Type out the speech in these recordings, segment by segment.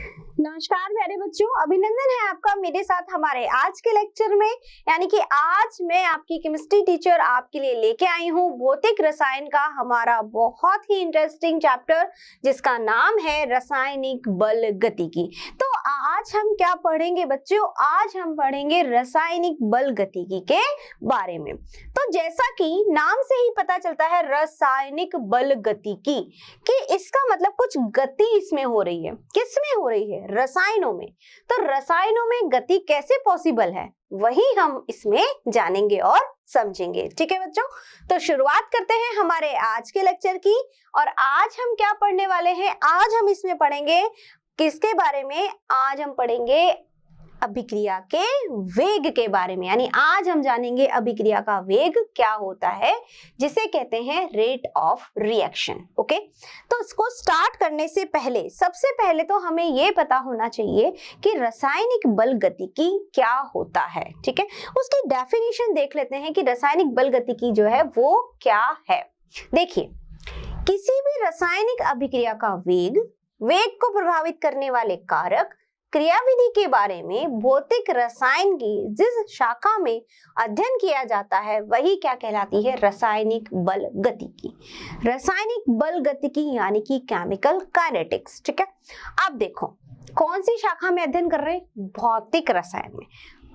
नमस्कार प्यारे बच्चों, अभिनंदन है आपका मेरे साथ हमारे आज के लेक्चर में। यानी कि आज मैं आपकी केमिस्ट्री टीचर आपके लिए लेके आई हूँ भौतिक रसायन का हमारा बहुत ही इंटरेस्टिंग चैप्टर, जिसका नाम है रासायनिक बल गतिकी। तो आज हम क्या पढ़ेंगे बच्चों? आज हम पढ़ेंगे रासायनिक बल गतिकी के बारे में। तो जैसा कि नाम से ही पता चलता है रासायनिक बल गतिकी, कि इसका मतलब कुछ गति इसमें हो रही है। किस में हो रही है? रसायनों में। तो रसायनों में गति कैसे पॉसिबल है, वही हम इसमें जानेंगे और समझेंगे। ठीक है बच्चों, तो शुरुआत करते हैं हमारे आज के लेक्चर की। और आज हम क्या पढ़ने वाले हैं? आज हम इसमें पढ़ेंगे किसके बारे में? आज हम पढ़ेंगे अभिक्रिया के वेग के बारे में। यानी आज हम जानेंगे अभिक्रिया का वेग क्या होता है, जिसे कहते हैं रेट ऑफ रिएक्शन। ओके, तो इसको स्टार्ट करने से पहले सबसे पहले तो हमें यह पता होना चाहिए कि रासायनिक बल गतिकी क्या होता है। ठीक है, उसकी डेफिनेशन देख लेते हैं कि रासायनिक बल गतिकी जो है वो क्या है। देखिए, किसी भी रासायनिक अभिक्रिया का वेग को प्रभावित करने वाले कारक, क्रियाविधि के बारे में भौतिक रसायन की जिस शाखा में अध्ययन किया जाता है वही क्या कहलाती है? रासायनिक बल गतिकी। रासायनिक बल गतिकी यानी कि केमिकल काइनेटिक्स। ठीक है, अब देखो कौन सी शाखा में अध्ययन कर रहे हैं? भौतिक रसायन में।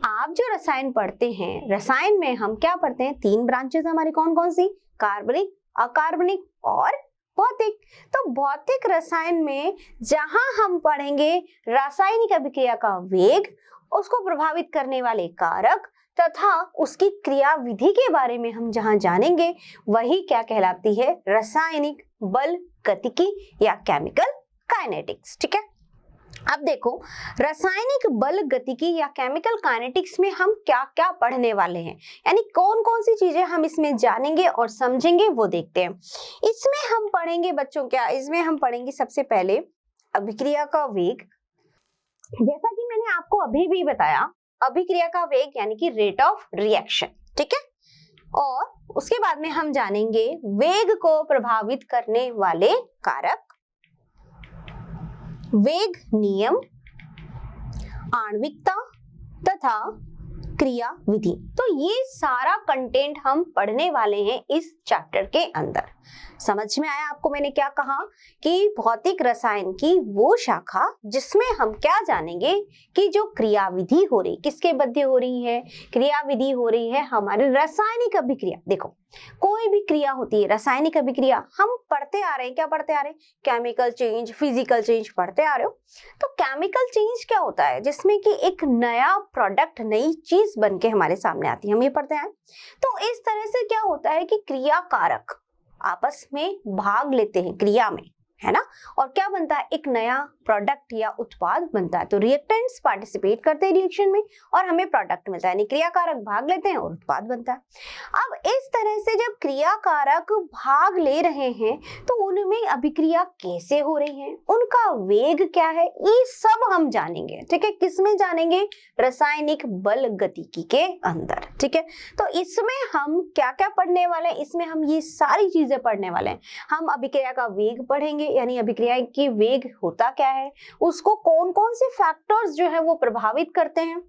आप जो रसायन पढ़ते हैं, रसायन में हम क्या पढ़ते हैं? 3 ब्रांचेस हमारी कौन कौन सी? कार्बनिक, अकार्बनिक और भौतिक। तो भौतिक रसायन में जहां हम पढ़ेंगे रासायनिक अभिक्रिया का वेग, उसको प्रभावित करने वाले कारक तथा उसकी क्रियाविधि के बारे में हम जहां जानेंगे, वही क्या कहलाती है? रासायनिक बल गतिकी या केमिकल काइनेटिक्स। ठीक है, अब देखो रासायनिक बल गतिकी या केमिकल काइनेटिक्स में हम क्या क्या पढ़ने वाले हैं, यानी कौन कौन सी चीजें हम इसमें जानेंगे और समझेंगे, वो देखते हैं। इसमें हम पढ़ेंगे बच्चों क्या? इसमें हम पढ़ेंगे सबसे पहले अभिक्रिया का वेग। जैसा कि मैंने आपको अभी भी बताया, अभिक्रिया का वेग यानी कि रेट ऑफ रिएक्शन। ठीक है, और उसके बाद में हम जानेंगे वेग को प्रभावित करने वाले कारक, वेग नियम, आणविकता तथा क्रिया विधि। तो ये सारा कंटेंट हम पढ़ने वाले हैं इस चैप्टर के अंदर। समझ में आया आपको मैंने क्या कहा? कि भौतिक रसायन की वो शाखा जिसमें हम क्या जानेंगे कि जो क्रियाविधि हो रही, किसके मध्य हो रही है? क्रियाविधि हो रही है हमारे रासायनिक अभिक्रिया। देखो, कोई भी क्रिया होती है, रासायनिक अभिक्रिया हम पढ़ते आ रहे हैं। क्या पढ़ते आ रहे हैं? केमिकल चेंज, फिजिकल चेंज पढ़ते आ रहे हो। तो केमिकल चेंज क्या होता है? जिसमें कि एक नया प्रोडक्ट, नई चीज बन के हमारे सामने आती है, हम ये पढ़ते हैं। तो इस तरह से क्या होता है कि क्रिया कारक आपस में भाग लेते हैं क्रिया में, है ना, और क्या बनता है? एक नया प्रोडक्ट या उत्पाद बनता है। तो रिएक्टेंट्स पार्टिसिपेट करते हैं रिएक्शन में और हमें प्रोडक्ट मिलता है, यानी क्रियाकारक भाग लेते हैं और उत्पाद बनता है। अब इस तरह से जब क्रियाकारक भाग ले रहे हैं तो उनमें अभिक्रिया कैसे हो रही है, उनका वेग क्या है, ये सब हम जानेंगे। ठीक है, किसमें जानेंगे? रासायनिक बल गतिकी के अंदर। ठीक है, तो इसमें हम क्या क्या पढ़ने वाले हैं? इसमें हम ये सारी चीजें पढ़ने वाले हैं। हम अभिक्रिया का वेग पढ़ेंगे, यानी अभिक्रिया की वेग होता क्या है, उसको कौन कौन से फैक्टर्स जो है वो प्रभावित करते हैं,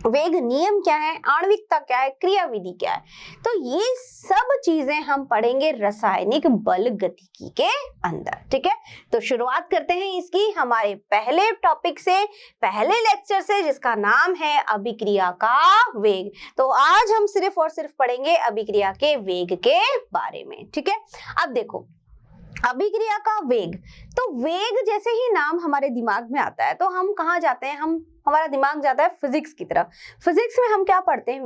वेग नियम क्या है, आणविकता क्या है, क्रियाविधि क्या है। तो ये सब चीजें हम पढ़ेंगे रासायनिक बल गतिकी के अंदर। ठीक है, तो शुरुआत करते हैं इसकी हमारे पहले टॉपिक से, पहले लेक्चर से, जिसका नाम है अभिक्रिया का वेग। तो आज हम सिर्फ और सिर्फ पढ़ेंगे अभिक्रिया के वेग के बारे में। ठीक है, अब देखो अभिक्रिया का वेग। तो वेग जैसे ही नाम हमारे दिमाग में आता है तो हम कहाँ जाते हैं? हमारा दिमाग जाता है फिजिक्स की तरफ। फिजिक्स में हम क्या पढ़ते हैं?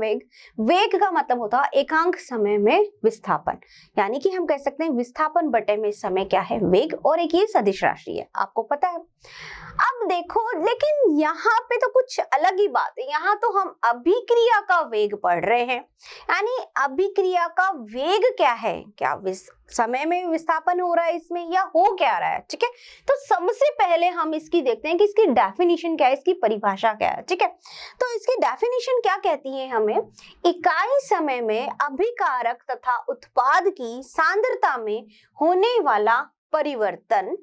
वेग का मतलब होता है एकांक समय में विस्थापन, यानी कि हम कह सकते हैं विस्थापन बटे में समय क्या है? वेग। और एक ये सदिश राशि है, आपको पता है। अब देखो, लेकिन यहाँ पे तो कुछ अलग ही बात है। यहाँ तो हम अभिक्रिया का वेग पढ़ रहे हैं, यानी अभिक्रिया का वेग क्या है? क्या समय में विस्थापन हो रहा है इसमें, या हो क्या रहा है? ठीक है, तो सबसे पहले हम इसकी देखते हैं कि इसकी डेफिनेशन क्या है, इसकी परिभाषा क्या है। ठीक है, तो इसकी डेफिनेशन क्या कहती है हमें? इकाई समय में अभिकारक तथा उत्पाद की सांद्रता में होने वाला परिवर्तन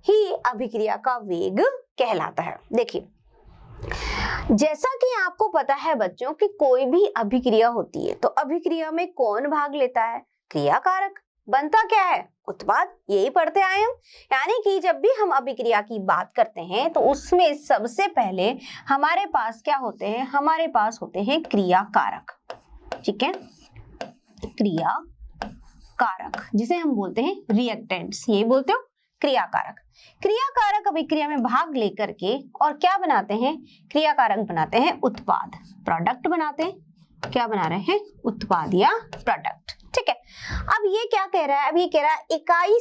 ही अभिक्रिया का वेग कहलाता है। देखिए, जैसा कि आपको पता है बच्चों कि कोई भी अभिक्रिया होती है तो अभिक्रिया में कौन भाग लेता है? क्रियाकारक। बनता क्या है? उत्पाद। यही पढ़ते आए हम। यानी कि जब भी हम अभिक्रिया की बात करते हैं तो उसमें सबसे पहले हमारे पास क्या होते हैं? हमारे पास होते हैं क्रियाकारक। ठीक है, क्रियाकारक जिसे हम बोलते हैं रिएक्टेंट्स, यही बोलते हो क्रियाकारक। क्रियाकारक अभिक्रिया में भाग लेकर के और क्या बनाते हैं? क्रियाकारक बनाते हैं उत्पाद, प्रोडक्ट बनाते हैं। क्या बना रहे हैं? उत्पाद या प्रोडक्ट। ठीक है, अब ये क्या कह रहा है? अब ये कह रहा है इकाई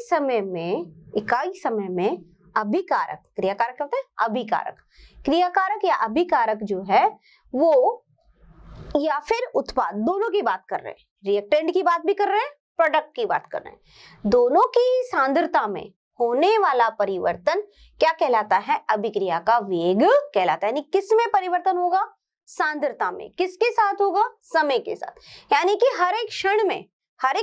समय में अभिकारक, क्रियाकारक क्या होता है? अभिकारक। क्रियाकारक या अभिकारक जो है वो या फिर उत्पाद, दोनों की बात कर रहे हैं। रिएक्टेंट की बात भी कर रहे हैं, प्रोडक्ट की बात कर रहे हैं। दोनों की सांद्रता में होने वाला परिवर्तन क्या कहलाता है? अभिक्रिया का वेग कहलाता है। यानी किस में परिवर्तन होगा? सांद्रता में। किसके साथ होगा? समय के साथ। यानी कि हर एक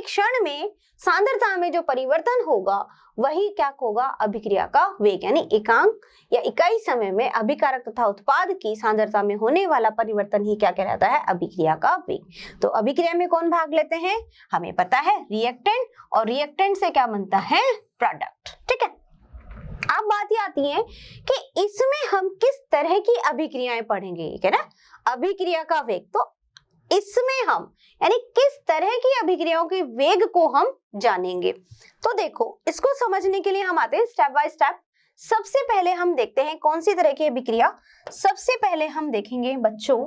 क्षण में सांद्रता में जो परिवर्तन होगा वही क्या होगा? अभिक्रिया का वेग। यानी एकांक या इकाई समय में अभिकारक तथा उत्पाद की सांद्रता में होने वाला परिवर्तन ही क्या कहलाता है? अभिक्रिया का वेग। तो अभिक्रिया में कौन भाग लेते हैं? हमें पता है रिएक्टेंट, और रिएक्टेंट से क्या बनता है? प्रोडक्ट। ठीक है, अब बात ये आती है कि इसमें हम किस तरह की अभिक्रियाएं पढ़ेंगे, है ना? अभिक्रिया का वेग, तो इसमें हम यानी किस तरह की अभिक्रियाओं के वेग को हम जानेंगे। तो देखो, इसको समझने के लिए हम आते हैं स्टेप बाय स्टेप। सबसे पहले हम देखते हैं कौन सी तरह की अभिक्रिया। सबसे पहले हम देखेंगे बच्चों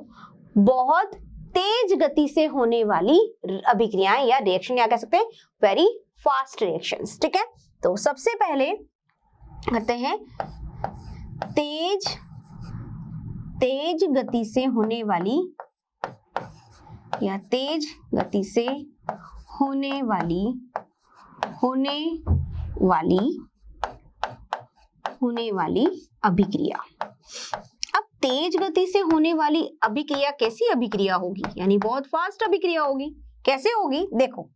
बहुत तेज गति से होने वाली अभिक्रियाएं या रिएक्शन, या कह सकते हैं वेरी फास्ट रिएक्शंस। ठीक है, तो सबसे पहले करते हैं तेज गति से होने वाली या तेज गति से होने वाली अभिक्रिया। अब तेज गति से होने वाली अभिक्रिया कैसी अभिक्रिया होगी? यानी बहुत फास्ट अभिक्रिया होगी। कैसे होगी? देखो,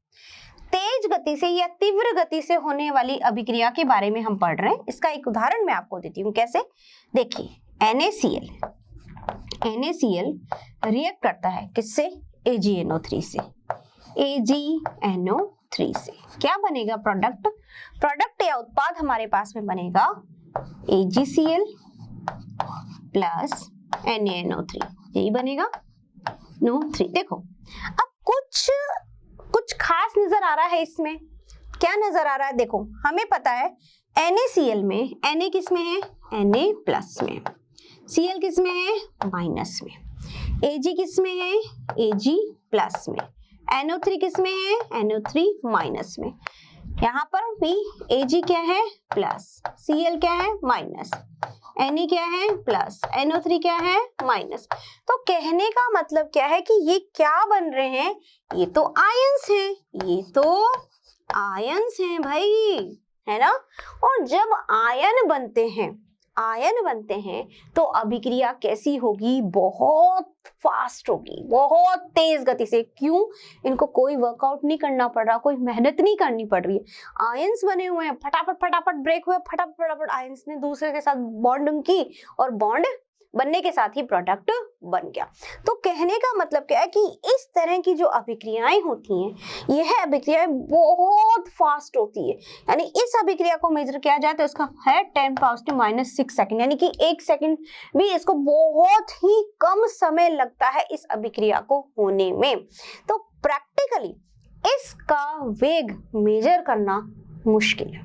तेज गति से या तीव्र गति से होने वाली अभिक्रिया के बारे में हम पढ़ रहे हैं। इसका एक उदाहरण मैं आपको देती हूँ। कैसे? देखिए, NaCl रिएक्ट करता है किससे? AgNO3 से। AgNO3 से क्या बनेगा? प्रोडक्ट या उत्पाद हमारे पास में बनेगा AgCl प्लस NaNO3, यही बनेगा NO3। देखो, अब कुछ खास नजर आ रहा है इसमें। क्या नजर आ रहा है? देखो, हमें पता है NaCl में Na किस में है? Na प्लस में। Cl किस में है? माइनस में। Ag किस में है? Ag प्लस में। NO3 किस में है? NO3 माइनस में। यहाँ पर भी Ag क्या है? प्लस। Cl क्या है? माइनस। Na क्या है? प्लस। NO3 क्या है? माइनस। तो कहने का मतलब क्या है कि ये क्या बन रहे हैं? ये तो आयंस हैं, ये तो आयंस हैं भाई, है ना? और जब आयन बनते हैं तो अभिक्रिया कैसी होगी? बहुत फास्ट होगी, बहुत तेज गति से। क्यों? इनको कोई वर्कआउट नहीं करना पड़ रहा, कोई मेहनत नहीं करनी पड़ रही है। आयंस बने हुए हैं, फटाफट ब्रेक हुए, फटाफट आयंस ने दूसरे के साथ बॉन्डिंग की और बॉन्ड बनने के साथ ही प्रोडक्ट बन गया। तो कहने का मतलब क्या है कि इस तरह की जो अभिक्रियाएं होती हैं, यह अभिक्रियाएं बहुत फास्ट होती है। यानी इस अभिक्रिया को मेजर किया जाए तो इसका है 10⁻⁻⁶ सेकंड, यानी कि 1 सेकंड भी इसको बहुत ही कम समय लगता है इस अभिक्रिया को होने में। तो प्रैक्टिकली इसका वेग मेजर करना मुश्किल है।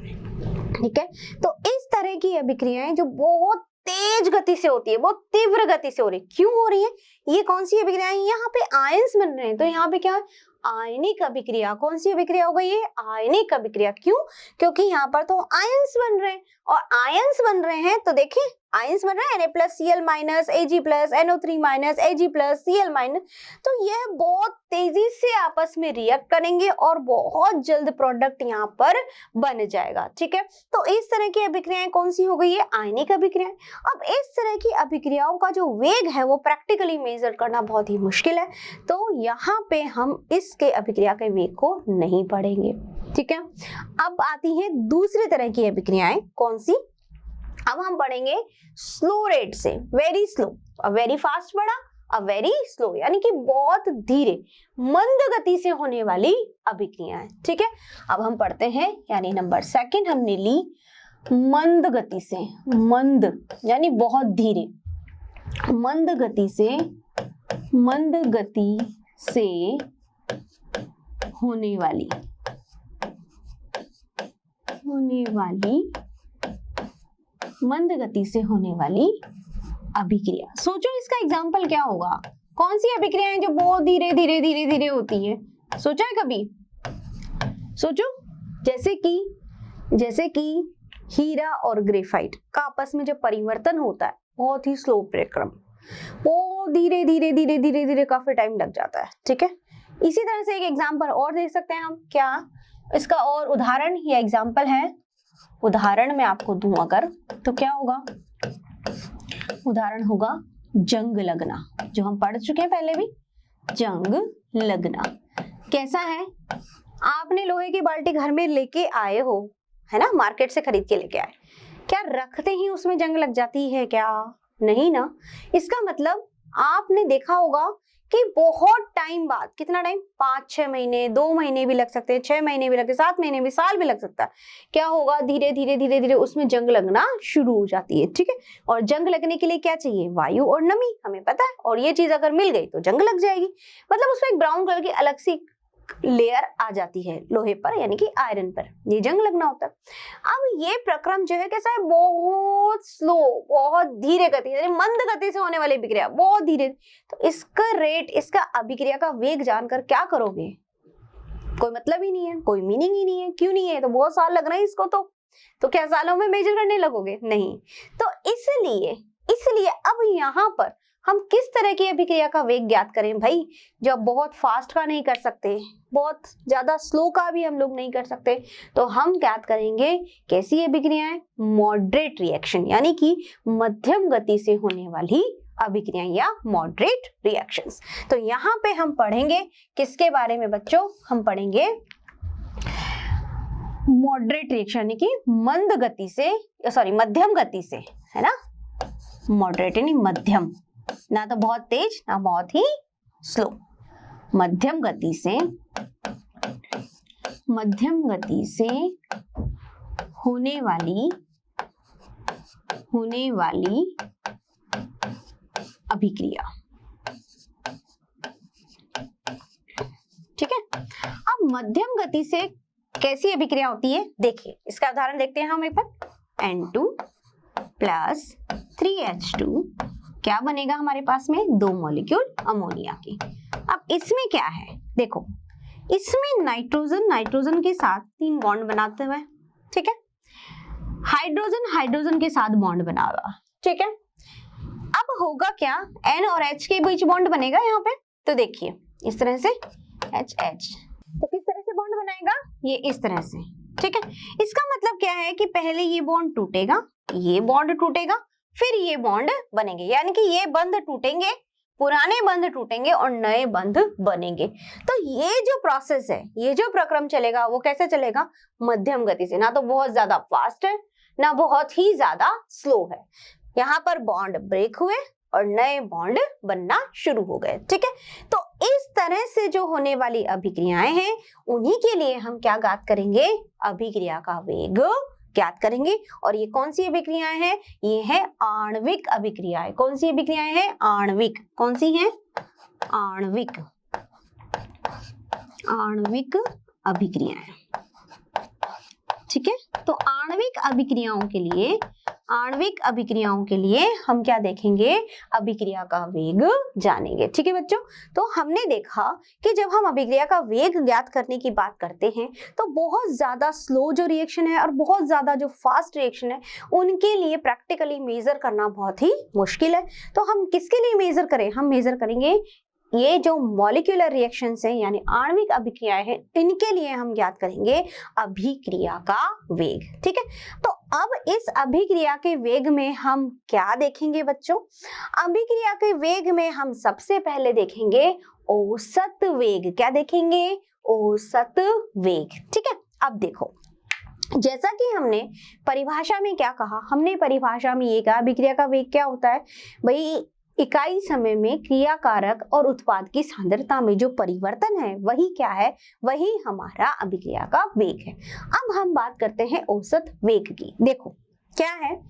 ठीक है, तो इस तरह की अभिक्रियाएं जो बहुत तेज गति से होती है, बहुत तीव्र गति से हो रही है। क्यों हो रही है? ये कौन सी अभिक्रिया है? यहाँ पे आयंस बन रहे हैं, तो यहाँ पे क्या है? आयनिक अभिक्रिया। कौन सी अभिक्रिया हो गई? ये आयनिक अभिक्रिया। क्यों? क्योंकि यहाँ पर तो आयंस बन रहे हैं, और आयंस बन रहे हैं तो देखिए आयंस बन रहे हैं Na plus Cl minus Ag plus NO3 minus Ag plus Cl minus. तो यह बहुत तेजी से आपस में रिएक्ट करेंगे और बहुत जल्द प्रोडक्ट यहाँ पर बन जाएगा। ठीक है, तो इस तरह की अभिक्रियाएं कौन सी हो गई है? आयनिक अभिक्रियाएं। अब इस तरह की अभिक्रियाओं का जो वेग है वो प्रैक्टिकली मेजर करना बहुत ही मुश्किल है, तो यहाँ पे हम इसके अभिक्रिया के वेग को नहीं पढ़ेंगे। ठीक है, अब आती है दूसरी तरह की अभिक्रियाएं। कौन सी? अब हम पढ़ेंगे स्लो रेट से, वेरी स्लो, अब वेरी फास्ट पढ़ा, अब वेरी स्लो, यानी कि बहुत धीरे, मंद गति से होने वाली अभिक्रियाएं। ठीक है, अब हम पढ़ते हैं, यानी नंबर सेकंड हमने ली मंद गति से, मंद यानी बहुत धीरे, मंद गति से, मंद गति से होने वाली मंद गति से होने वाली अभिक्रिया। सोचो इसका एग्जाम्पल क्या होगा, कौन सी अभिक्रियाएं जो बहुत धीरे धीरे धीरे धीरे होती है, सोचा है कभी? सोचो, जैसे कि हीरा और ग्रेफाइट का आपस में जब परिवर्तन होता है, बहुत ही स्लो प्रक्रम, वो धीरे धीरे धीरे धीरे धीरे काफी टाइम लग जाता है। ठीक है, इसी तरह से एक एग्जाम्पल और देख सकते हैं हम, क्या इसका और उदाहरण या एग्जाम्पल है, उदाहरण मैं आपको दूं अगर, तो क्या होगा, उदाहरण होगा जंग लगना, जो हम पढ़ चुके हैं पहले भी, जंग लगना। कैसा है, आपने लोहे की बाल्टी घर में लेके आए हो, है ना, मार्केट से खरीद के लेके आए, क्या रखते ही उसमें जंग लग जाती है क्या? नहीं ना। इसका मतलब आपने देखा होगा कि बहुत टाइम बाद, कितना टाइम, 5-6 महीने, 2 महीने भी लग सकते हैं, 6 महीने भी लगे, 7 महीने भी, साल भी लग सकता है, क्या होगा, धीरे धीरे धीरे धीरे उसमें जंग लगना शुरू हो जाती है। ठीक है, और जंग लगने के लिए क्या चाहिए, वायु और नमी, हमें पता है, और ये चीज अगर मिल गई तो जंग लग जाएगी, मतलब उसमें एक ब्राउन कलर की अलग सी लेयर आ जाती है लोहे पर, यानी कि आयरन पर, ये जंग लगना होता है। अब ये प्रक्रम जो है कैसा है, बहुत स्लो, बहुत धीरे गति, यानी मंद गति से होने वाली अभिक्रिया, बहुत धीरे, तो इसका रेट, इसका अभिक्रिया का वेग जानकर क्या करोगे, कोई मतलब ही नहीं है, कोई मीनिंग ही नहीं है। क्यों नहीं है, तो बहुत साल लग रहे हैं इसको, तो क्या सालों में मेजर करने लगोगे, नहीं। तो इसलिए अब यहाँ पर हम किस तरह की अभिक्रिया का वेग ज्ञात करें भाई, जब बहुत फास्ट का नहीं कर सकते, बहुत ज्यादा स्लो का भी हम लोग नहीं कर सकते, तो हम ज्ञात करेंगे कैसी अभिक्रियाएं, मॉडरेट रिएक्शन, यानी कि मध्यम गति से होने वाली अभिक्रियाएं या मॉडरेट रिएक्शंस। तो यहाँ पे हम पढ़ेंगे किसके बारे में बच्चों, हम पढ़ेंगे मॉडरेट रिएक्शन, यानी कि मंद गति से, सॉरी मध्यम गति से, है ना, मॉडरेट यानी मध्यम, ना तो बहुत तेज ना बहुत ही स्लो, मध्यम गति से होने वाली अभिक्रिया। ठीक है, अब मध्यम गति से कैसी अभिक्रिया होती है, देखिए इसका उदाहरण देखते हैं हम एक बार, N2 प्लस 3H2, क्या बनेगा हमारे पास में, 2 मॉलिक्यूल अमोनिया की। अब इसमें क्या है, देखो इसमें नाइट्रोजन के साथ 3 बॉन्ड बनाते हुए, ठीक है, हाइड्रोजन के साथ बॉन्ड बना हुआ, ठीक है। अब होगा क्या, N और H के बीच बॉन्ड बनेगा यहाँ पे, तो देखिए इस तरह से HH, तो किस तरह से बॉन्ड बनाएगा, ये इस तरह से, ठीक है। इसका मतलब क्या है कि पहले ये बॉन्ड टूटेगा, ये बॉन्ड टूटेगा, फिर ये बॉन्ड बनेंगे, यानी कि ये बंध टूटेंगे, पुराने बंध टूटेंगे और नए बंध बनेंगे। तो ये जो प्रोसेस है, ये जो प्रक्रम चलेगा वो कैसे चलेगा, मध्यम गति से, ना तो बहुत ज्यादा फास्ट है ना बहुत ही ज्यादा स्लो है। यहाँ पर बॉन्ड ब्रेक हुए और नए बॉन्ड बनना शुरू हो गए, ठीक है। तो इस तरह से जो होने वाली अभिक्रियाएं हैं, उन्हीं के लिए हम क्या ज्ञात करेंगे, अभिक्रिया का वेग ज्ञात करेंगे। और ये कौन सी अभिक्रियाएं हैं, ये है आणविक अभिक्रियाएं। कौन सी अभिक्रियाएं हैं, आणविक, कौन सी हैं, आणविक अभिक्रियाएं, ठीक है। तो आणविक अभिक्रियाओं के लिए हम क्या देखेंगे, अभिक्रिया का वेग जानेंगे, ठीक है बच्चों। तो हमने देखा कि जब हम अभिक्रिया का वेग ज्ञात करने की बात करते हैं तो बहुत ज्यादा स्लो जो रिएक्शन है और बहुत ज्यादा जो फास्ट रिएक्शन है, उनके लिए प्रैक्टिकली मेजर करना बहुत ही मुश्किल है। तो हम किसके लिए मेजर करें, हम मेजर करेंगे ये जो मॉलिक्यूलर रिएक्शंस हैं, यानी आणविक अभिक्रियाएं हैं, इनके लिए हम ज्ञात करेंगे अभिक्रिया का वेग, ठीक है। तो अब इस अभिक्रिया के वेग में हम क्या देखेंगे बच्चों, अभिक्रिया के वेग में हम सबसे पहले देखेंगे औसत वेग। क्या देखेंगे, औसत वेग, ठीक है। अब देखो जैसा कि हमने परिभाषा में क्या कहा, हमने परिभाषा में ये कहा अभिक्रिया का वेग क्या होता है भाई, इकाई समय में क्रियाकारक और उत्पाद की सांद्रता में जो परिवर्तन है वही क्या है, वही हमारा अभिक्रिया का वेग है। अब हम बात करते हैं औसत वेग की। देखो क्या है,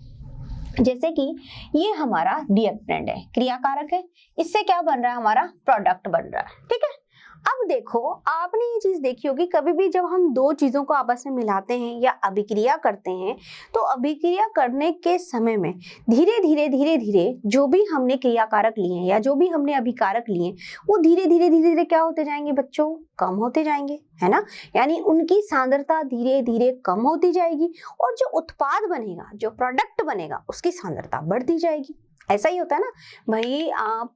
जैसे कि ये हमारा रिएक्टेंट है, क्रियाकारक है, इससे क्या बन रहा है, हमारा प्रोडक्ट बन रहा है, ठीक है। अब देखो आपने ये चीज देखी होगी, कभी भी जब हम दो चीजों को आपस में मिलाते हैं या अभिक्रिया करते हैं तो अभिक्रिया करने के समय में धीरे धीरे धीरे धीरे जो भी हमने क्रियाकारक लिए हैं या जो भी हमने अभिकारक लिए वो धीरे धीरे धीरे धीरे क्या होते जाएंगे बच्चों, कम होते जाएंगे, है ना। यानी उनकी सांद्रता धीरे धीरे कम होती जाएगी और जो उत्पाद बनेगा, जो प्रोडक्ट बनेगा, उसकी सांद्रता बढ़ती जाएगी। ऐसा ही होता है ना भाई, आप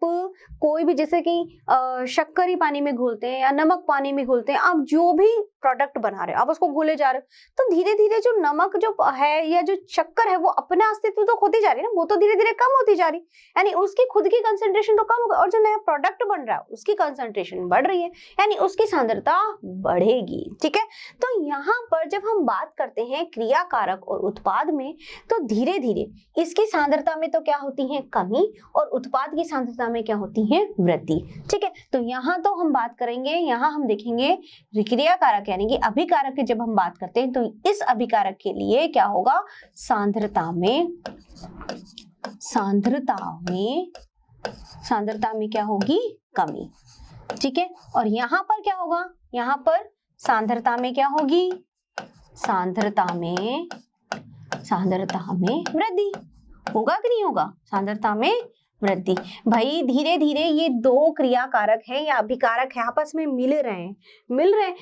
कोई भी जैसे कि शक्कर ही पानी में घोलते हैं या नमक पानी में घोलते हैं, आप जो भी प्रोडक्ट बना रहे हो आप उसको घोले जा रहे हो, तो धीरे धीरे जो नमक जो है या जो शक्कर है वो अपना अस्तित्व तो खोती जा रही है ना, वो तो धीरे धीरे कम होती जा रही, यानी उसकी खुद की कंसंट्रेशन तो कम हो गई और जो नया प्रोडक्ट बन रहा है उसकी कंसंट्रेशन बढ़ रही है, यानी उसकी सांद्रता बढ़ेगी, ठीक है। तो यहाँ पर जब हम बात करते हैं क्रियाकारक और उत्पाद में, तो धीरे धीरे इसकी सांद्रता में तो क्या होती है, कमी, और उत्पाद की सांद्रता में क्या होती है, वृद्धि, ठीक है। तो यहाँ तो हम बात करेंगे, यहाँ हम देखेंगे क्रियाकारक यानी कि अभिकारक की जब हम बात करते हैं तो इस अभिकारक के लिए क्या होगा, सांद्रता में क्या होगी, कमी, ठीक है। और यहाँ पर क्या होगा, यहाँ पर सांद्रता में क्या होगी, सांद्रता में वृद्धि होगा कि नहीं होगा, सांद्रता में वृद्धि। भाई धीरे धीरे ये दो क्रियाकारक है या अभिकारक है आपस में मिल रहे हैं,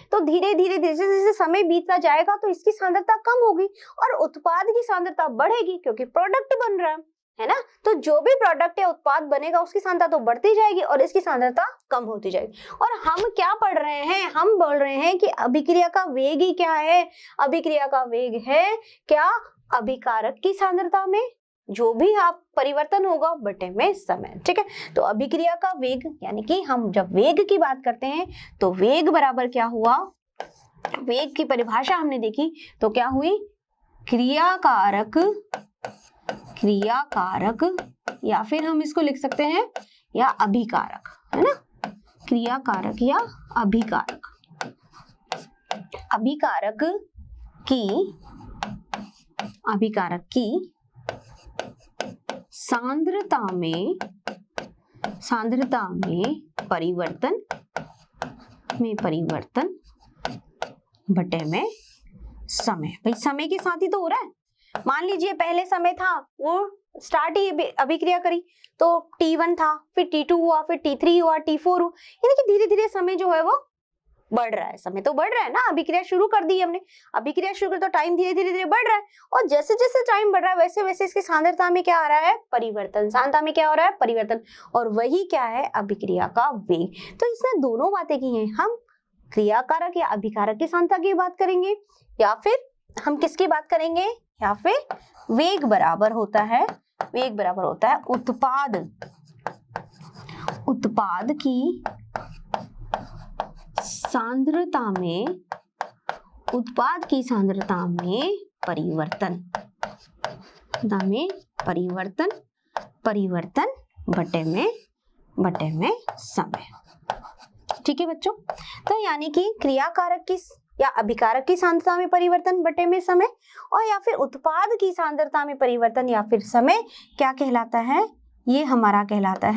तो धीरे धीरे जैसे जैसे समय बीतता जाएगा तो इसकी सांद्रता कम होगी और उत्पाद की सांद्रता बढ़ेगी क्योंकि प्रोडक्ट बन रहा है ना। तो जो भी प्रोडक्ट या उत्पाद बनेगा उसकी सांद्रता तो बढ़ती जाएगी और इसकी सांद्रता कम होती जाएगी। और हम क्या पढ़ रहे हैं, हम बोल रहे हैं कि अभिक्रिया का वेग ही क्या है, अभिक्रिया का वेग है क्या, अभिकारक की सांद्रता में जो भी आप परिवर्तन होगा बटे में समय, ठीक है। तो अभिक्रिया का वेग यानी कि हम जब वेग की बात करते हैं तो वेग बराबर क्या हुआ, वेग की परिभाषा हमने देखी तो क्या हुई, क्रियाकारक या फिर हम इसको लिख सकते हैं या अभिकारक, है ना, क्रियाकारक या अभिकारक, अभिकारक की सांद्रता में परिवर्तन बटे में समय। भाई समय के साथ ही तो हो रहा है, मान लीजिए पहले समय था वो स्टार्ट ही अभिक्रिया करी तो T1 था, फिर T2 हुआ, फिर T3 हुआ, T4 हुआ, यानी कि धीरे धीरे समय जो है वो बढ़ रहा है, समय तो बढ़ रहा है ना, अभिक्रिया शुरू कर दी हमने, अभिक्रिया शुरू कर तो टाइम धीरे धीरे बढ़ रहा है और जैसे जैसे टाइम बढ़ रहा है वैसे वैसे इसकी सांद्रता में क्या आ रहा है, परिवर्तन, सांद्रता में क्या हो रहा है, परिवर्तन, और वही क्या है, अभिक्रिया का वेग। तो इसने दोनों बातें की हैं, हम क्रियाकारक या अभिकारक की सांद्रता की बात करेंगे या फिर हम किसकी बात करेंगे, या फिर वेग बराबर होता है उत्पाद की सांद्रता में परिवर्तन बटे में समय, ठीक है बच्चों। तो यानी कि क्रियाकारक की या अभिकारक की सांद्रता में परिवर्तन बटे में समय, और या फिर उत्पाद की सांद्रता में परिवर्तन या फिर समय क्या कहलाता है, ये हमारा कहलाता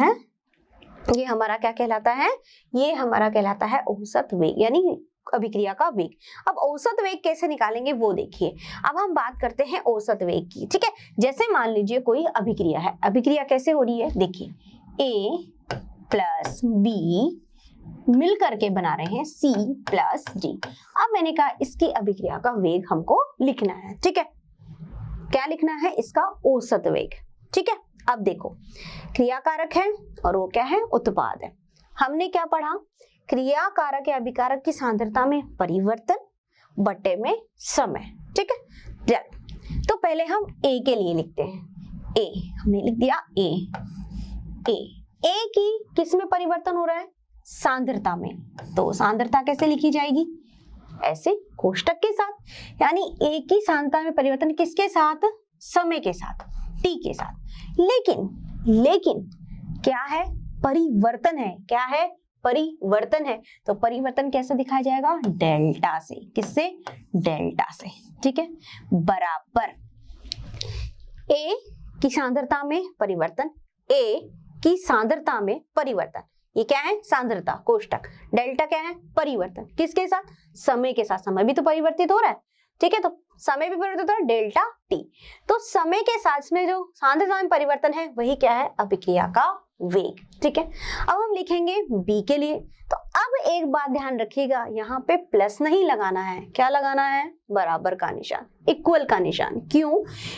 है औसत वेग यानी अभिक्रिया का वेग। अब औसत वेग कैसे निकालेंगे वो देखिए। अब हम बात करते हैं औसत वेग की, ठीक है। जैसे मान लीजिए कोई अभिक्रिया है, अभिक्रिया कैसे हो रही है, देखिए A प्लस B मिल करके बना रहे हैं C प्लस D। अब मैंने कहा इसकी अभिक्रिया का वेग हमको लिखना है, ठीक है। क्या लिखना है, इसका औसत वेग, ठीक है। अब देखो क्रियाकारक है और वो क्या है, उत्पाद है। हमने क्या पढ़ा, क्रियाकारक या अभिकारक की सांद्रता में परिवर्तन बटे में समय, ठीक है। तो पहले हम A के लिए लिखते हैं, A हमने लिख दिया A की किस में परिवर्तन हो रहा है, सांद्रता में। तो सांद्रता कैसे लिखी जाएगी, ऐसे कोष्टक के साथ, यानी ए की सांद्रता में परिवर्तन किसके साथ? समय के साथ, टी के साथ। लेकिन क्या है? परिवर्तन है। क्या है? परिवर्तन है। तो परिवर्तन कैसे दिखाया जाएगा? डेल्टा से। किससे? डेल्टा से। ठीक है, बराबर ए की सांद्रता में परिवर्तन, ए की सांद्रता में परिवर्तन, ये क्या है? सांद्रता कोष्टक। डेल्टा क्या है? परिवर्तन। किसके साथ? समय के साथ। समय भी तो परिवर्तित हो रहा है। ठीक है, तो समय भी परिवर्तित हो रहा है, डेल्टा टी। तो समय के साथ में जो सांद्रता में परिवर्तन है वही क्या है? अभिक्रिया का वेग। ठीक है, अब हम लिखेंगे बी के लिए। तो अब एक बात ध्यान रखिएगा, यहाँ पे प्लस नहीं लगाना है। क्या लगाना है? बराबर का निशान, इक्वल का निशान। क्यों?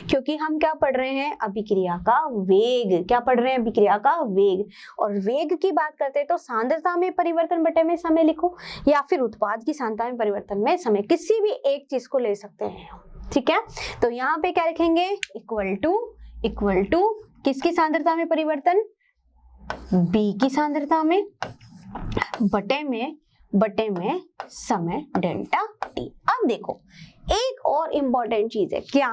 क्योंकि हम क्या पढ़ रहे हैं? अभिक्रिया का वेग। क्या पढ़ रहे हैं? अभिक्रिया का वेग। और वेग की बात करते हैं तो सांद्रता में परिवर्तन बटे में समय लिखो, या फिर उत्पाद की सांद्रता में परिवर्तन में समय, किसी भी एक चीज को ले सकते हैं। ठीक है, तो यहाँ पे क्या लिखेंगे? इक्वल टू किसकी सांद्रता में परिवर्तन? बी की सांद्रता में बटे में समय डेल्टा टी। अब देखो एक और इंपॉर्टेंट चीज है, क्या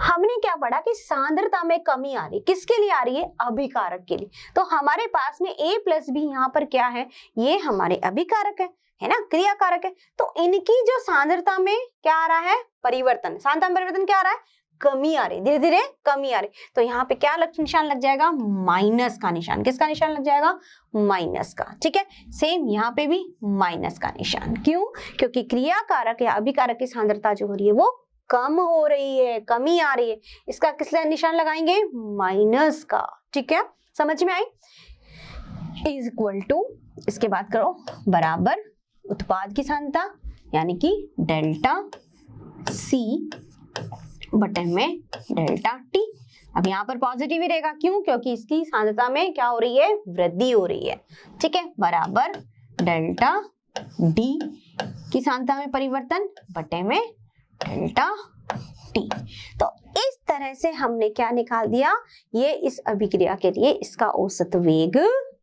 हमने क्या पढ़ा कि सांद्रता में कमी आ रही है, किसके लिए आ रही है? अभिकारक के लिए। तो हमारे पास में A प्लस बी यहाँ पर क्या है? ये हमारे अभिकारक है ना, क्रियाकारक है। तो इनकी जो सांद्रता में क्या आ रहा है? परिवर्तन। सांद्रता में परिवर्तन क्या आ रहा है? कमी आ रही, धीरे धीरे कमी आ रही। तो यहाँ पे क्या निशान लग जाएगा? माइनस का निशान। किसका निशान लग जाएगा? माइनस का। ठीक है, सेम यहाँ पे भी माइनस का निशान। क्यों? क्योंकि क्रियाकारक या अभिकारक की सांद्रता जो हो रही है वो कम हो रही है, कमी आ रही है। इसका किस निशान लगाएंगे? माइनस का। ठीक है, समझ में आई? इज इक्वल टू, इसके बाद करो बराबर उत्पाद की सांद्रता यानी कि डेल्टा सी बटे में डेल्टा टी। अब यहाँ पर पॉजिटिव ही रहेगा। क्यों? क्योंकि इसकी सांद्रता में क्या हो रही है? वृद्धि हो रही है। ठीक है, बराबर डेल्टा डी की सांद्रता में परिवर्तन बटे में डेल्टा टी। तो इस तरह से हमने क्या निकाल दिया? ये इस अभिक्रिया के लिए इसका औसत वेग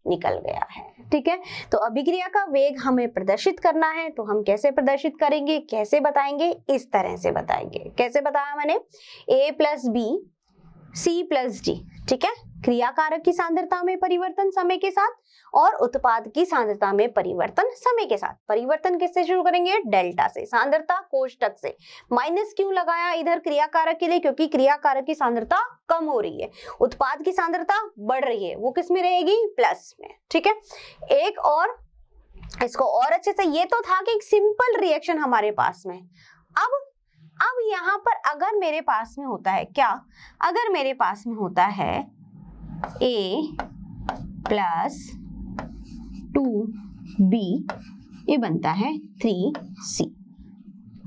निकल गया है। ठीक है, तो अभिक्रिया का वेग हमें प्रदर्शित करना है, तो हम कैसे प्रदर्शित करेंगे, कैसे बताएंगे? इस तरह से बताएंगे। कैसे बताया मैंने? A plus B C plus D. ठीक है, क्रियाकारक की सांद्रता में परिवर्तन समय के साथ और उत्पाद की सांद्रता में परिवर्तन समय के साथ। परिवर्तन किससे शुरू करेंगे? डेल्टा से। सांद्रता कोष्टक से। माइनस क्यों लगाया इधर क्रियाकारक के लिए? क्योंकि क्रियाकारक की सांद्रता कम हो रही है, उत्पाद की सांद्रता बढ़ रही है, वो किस में रहेगी? प्लस में। ठीक है, एक और इसको और अच्छे से, ये तो था कि एक सिंपल रिएक्शन हमारे पास में। अब यहाँ पर अगर मेरे पास में होता है क्या? अगर मेरे पास में होता है A प्लस 2B, ये बनता है 3C।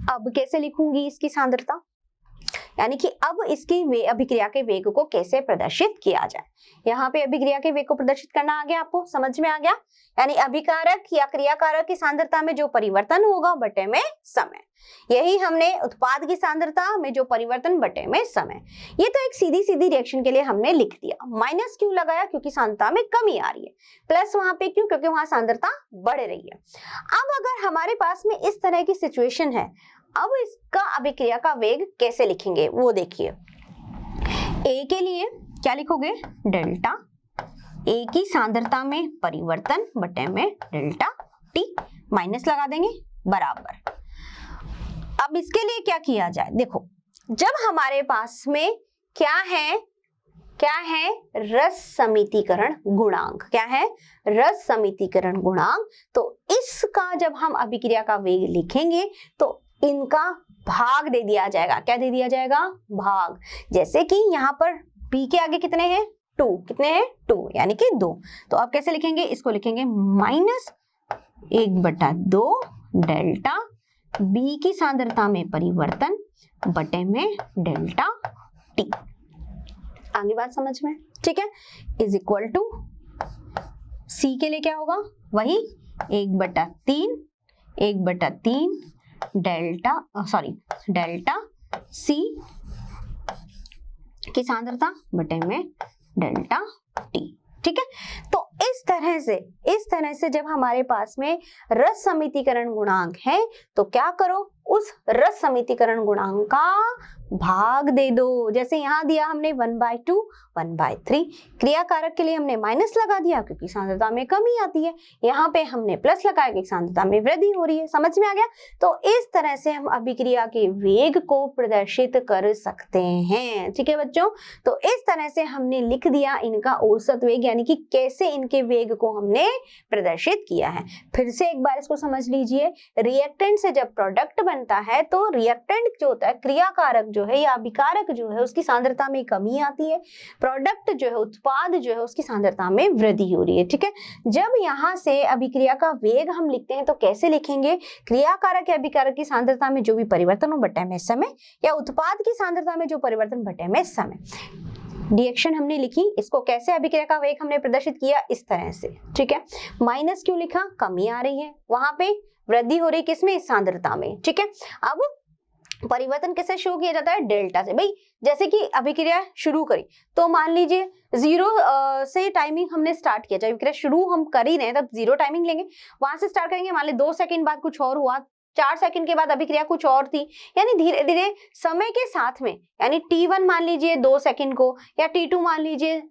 अब कैसे लिखूंगी इसकी सांद्रता? यानी कि अब इसकी अभिक्रिया के वेग को कैसे प्रदर्शित किया जाए? यहाँ पे अभिक्रिया के वेग को प्रदर्शित करना आ गया, आपको समझ में आ गया? यानी अभिकारक या क्रियाकारक की सांद्रता में जो परिवर्तन होगा बटे में समय, यही हमने उत्पाद की सांद्रता में जो परिवर्तन बटे में समय। ये तो एक सीधी सीधी रिएक्शन के लिए हमने लिख दिया। माइनस क्यों लगाया? क्योंकि सांद्रता में कमी आ रही है। प्लस वहां पे क्यों? क्योंकि वहां सांद्रता बढ़ रही है। अब अगर हमारे पास में इस तरह की सिचुएशन है, अब इसका अभिक्रिया का वेग कैसे लिखेंगे वो देखिए। A के लिए क्या लिखोगे? डेल्टा A की सांद्रता में परिवर्तन बटे में डेल्टा T, माइनस लगा देंगे बराबर। अब इसके लिए क्या किया जाए? देखो, जब हमारे पास में क्या है? रस समीकरण गुणांक। क्या है? रस समीकरण गुणांक। तो इसका जब हम अभिक्रिया का वेग लिखेंगे तो इनका भाग दे दिया जाएगा। क्या दे दिया जाएगा? भाग। जैसे कि यहाँ पर B के आगे कितने हैं? 2। कितने हैं? 2, यानी कि 2। तो अब कैसे लिखेंगे? इसको लिखेंगे माइनस 1/2 डेल्टा B की सांद्रता में परिवर्तन बटे में डेल्टा T। आगे बात समझ में? ठीक है, इज इक्वल टू C के लिए क्या होगा? वही 1/3 डेल्टा C की सांद्रता बटे में डेल्टा T। ठीक है, तो इस तरह से जब हमारे पास में रस समीकरण गुणांक है तो क्या करो, उस रस समीकरण गुणांक का भाग दे दो। जैसे यहाँ दिया हमने 1/2, 1/3, क्रिया कारक के लिए हमने माइनस लगा दिया क्योंकि सांद्रता में कमी आती है, यहाँ पे हमने प्लस लगाया क्योंकि सांद्रता में वृद्धि हो रही है। समझ में आ गया? तो इस तरह से हम अभिक्रिया के वेग को प्रदर्शित कर सकते हैं। ठीक है बच्चों, तो इस तरह से हमने लिख दिया इनका औसत वेग, यानी कि कैसे इनके वेग को हमने प्रदर्शित किया है। फिर से एक बार इसको समझ लीजिए, रिएक्टेंट से जब प्रोडक्ट बनता है तो रिएक्टेंट जो होता है, क्रिया कारक जो है या अभिकारक जो है, उसकी सांद्रता में कमी आती है, प्रोडक्ट जो है, उत्पाद जो है, उसकी सांद्रता में वृद्धि हो रही है। ठीक है, जब यहाँ से अभिक्रिया का वेग हम लिखते हैं तो कैसे लिखेंगे, क्रिया कारक या अभिकारक की सांद्रता में जो भी परिवर्तन हो बटे में समय, या उत्पाद की सांद्रता में जो परिवर्तन बटे में समय। रिएक्शन हमने लिखी, इसको कैसे अभिक्रिया का वेग हमने प्रदर्शित किया, इस तरह से। ठीक है, माइनस क्यों लिखा, कमी आ रही है, वहां पे वृद्धि हो रही किसमें, सांद्रता में। ठीक है, अब परिवर्तन किससे शुरू किया जाता है, डेल्टा से। भाई जैसे कि अभिक्रिया शुरू करी तो मान लीजिए 0 से टाइमिंग हमने स्टार्ट किया, जब अभिक्रिया शुरू हम कर ही रहे हैं तब 0 टाइमिंग लेंगे, वहां से स्टार्ट करेंगे, मान ली 2 सेकंड बाद कुछ और हुआ, 4 सेकंड के बाद अभिक्रिया कुछ और थी, यानी धीरे धीरे समय के साथ में, यानी T1 मान लीजिए 2 सेकंड को, या T2 मान लीजिए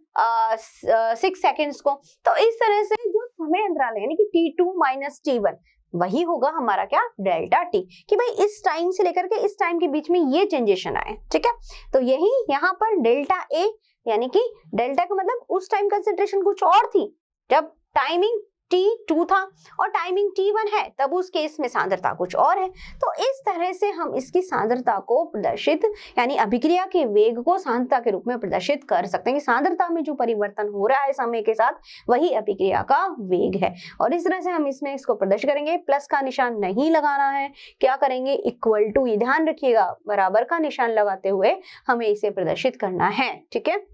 6 सेकंड्स को। तो इस तरह से जो समय अंतराल है, यानी कि T2 माइनस T1, वही होगा हमारा क्या, डेल्टा टी, कि भाई इस टाइम से लेकर के इस टाइम के बीच में ये चेंजेशन आए। ठीक है, तो यही यहाँ पर डेल्टा ए, यानी कि डेल्टा का मतलब उस टाइम कंसेंट्रेशन कुछ और थी जब टाइमिंग T2 था और टाइमिंग T1 है, तब उस केस में सांद्रता कुछ और है। तो इस तरह से हम इसकी सांद्रता को प्रदर्शित, यानी अभिक्रिया के वेग को सांद्रता के रूप में प्रदर्शित कर सकते हैं कि सांद्रता में जो परिवर्तन हो रहा है समय के साथ, वही अभिक्रिया का वेग है। और इस तरह से हम इसमें इसको प्रदर्शित करेंगे। प्लस का निशान नहीं लगाना है, क्या करेंगे, इक्वल टू, ये ध्यान रखिएगा, बराबर का निशान लगाते हुए हमें इसे प्रदर्शित करना है। ठीक है,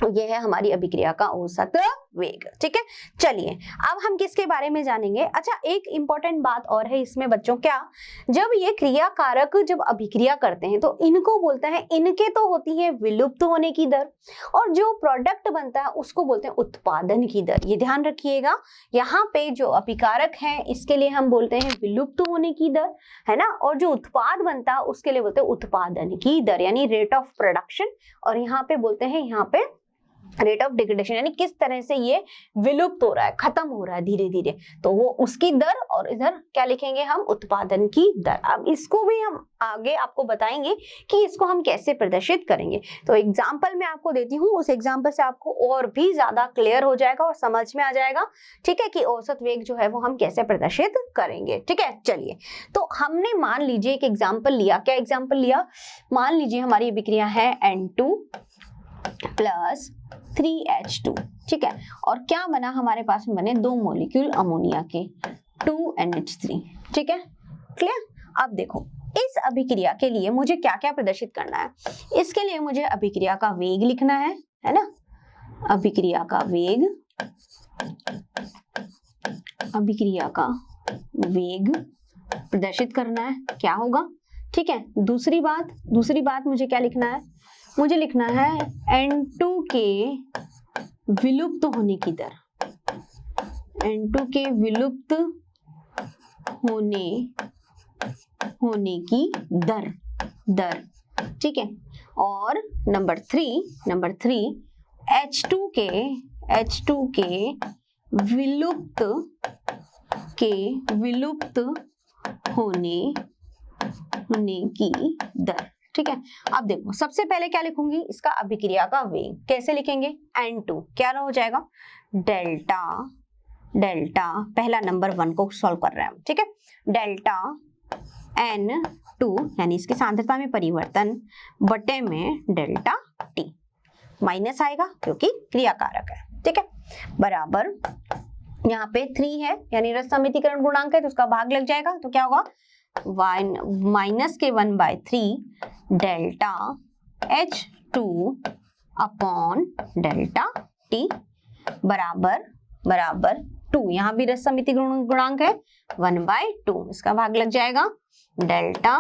तो ये है हमारी अभिक्रिया का औसत वेग। ठीक है, चलिए अब हम किसके बारे में जानेंगे। अच्छा, एक इंपॉर्टेंट बात और है इसमें बच्चों, क्या, जब ये क्रिया कारक जब अभिक्रिया करते हैं तो इनको बोलते हैं, इनके तो होती है विलुप्त होने की दर, और जो प्रोडक्ट बनता है उसको बोलते हैं उत्पादन की दर। ये ध्यान रखिएगा, यहाँ पे जो अभिकारक है इसके लिए हम बोलते हैं विलुप्त होने की दर, है ना, और जो उत्पाद बनता है उसके लिए बोलते हैं उत्पादन की दर, यानी रेट ऑफ प्रोडक्शन, और यहाँ पे बोलते हैं यहाँ पे रेट ऑफ डिग्रेडेशन, यानी किस तरह से ये विलुप्त हो रहा है, खत्म हो रहा है धीरे धीरे, तो वो उसकी दर, और इधर क्या लिखेंगे हम, उत्पादन की दर। अब इसको भी हम आगे आपको बताएंगे कि इसको हम कैसे प्रदर्शित करेंगे। तो एग्जाम्पल मैं आपको देती हूँ, उस एग्जाम्पल से आपको और भी ज्यादा क्लियर हो जाएगा और समझ में आ जाएगा। ठीक है, कि औसत वेग जो है वो हम कैसे प्रदर्शित करेंगे। ठीक है, चलिए, तो हमने मान लीजिए एक एग्जाम्पल लिया, क्या एग्जाम्पल लिया, मान लीजिए हमारी अभिक्रिया है N2 प्लस 3H2। ठीक है, और क्या बना, हमारे पास में बने 2 मॉलिक्यूल अमोनिया के, 2NH3। ठीक है, क्लियर। अब देखो, इस अभिक्रिया के लिए मुझे क्या क्या प्रदर्शित करना है, इसके लिए मुझे अभिक्रिया का वेग लिखना है ना, अभिक्रिया का वेग, अभिक्रिया का वेग प्रदर्शित करना है, क्या होगा। ठीक है, दूसरी बात मुझे क्या लिखना है, मुझे लिखना है N2 के विलुप्त होने की दर, N2 के विलुप्त होने की दर। ठीक है, और नंबर 3 H2 के विलुप्त होने की दर। ठीक है, अब देखो, सबसे पहले क्या लिखूंगी, इसका अभिक्रिया का वेग कैसे लिखेंगे, N2 क्या हो जाएगा, डेल्टा पहला नंबर 1 को सॉल्व कर रहे हैं हम। ठीक है, डेल्टा N2 यानी इसकी सांद्रता में परिवर्तन बटे में डेल्टा T, माइनस आएगा क्योंकि क्रिया कारक है। ठीक है, बराबर यहाँ पे 3 है, यानी रस समीकरण गुणांक है तो उसका भाग लग जाएगा, तो क्या होगा, माइनस के 1/3 delta H2 upon delta T बराबर 2, यहाँ भी रस समिति गुणांक है 1/2, इसका भाग लग जाएगा डेल्टा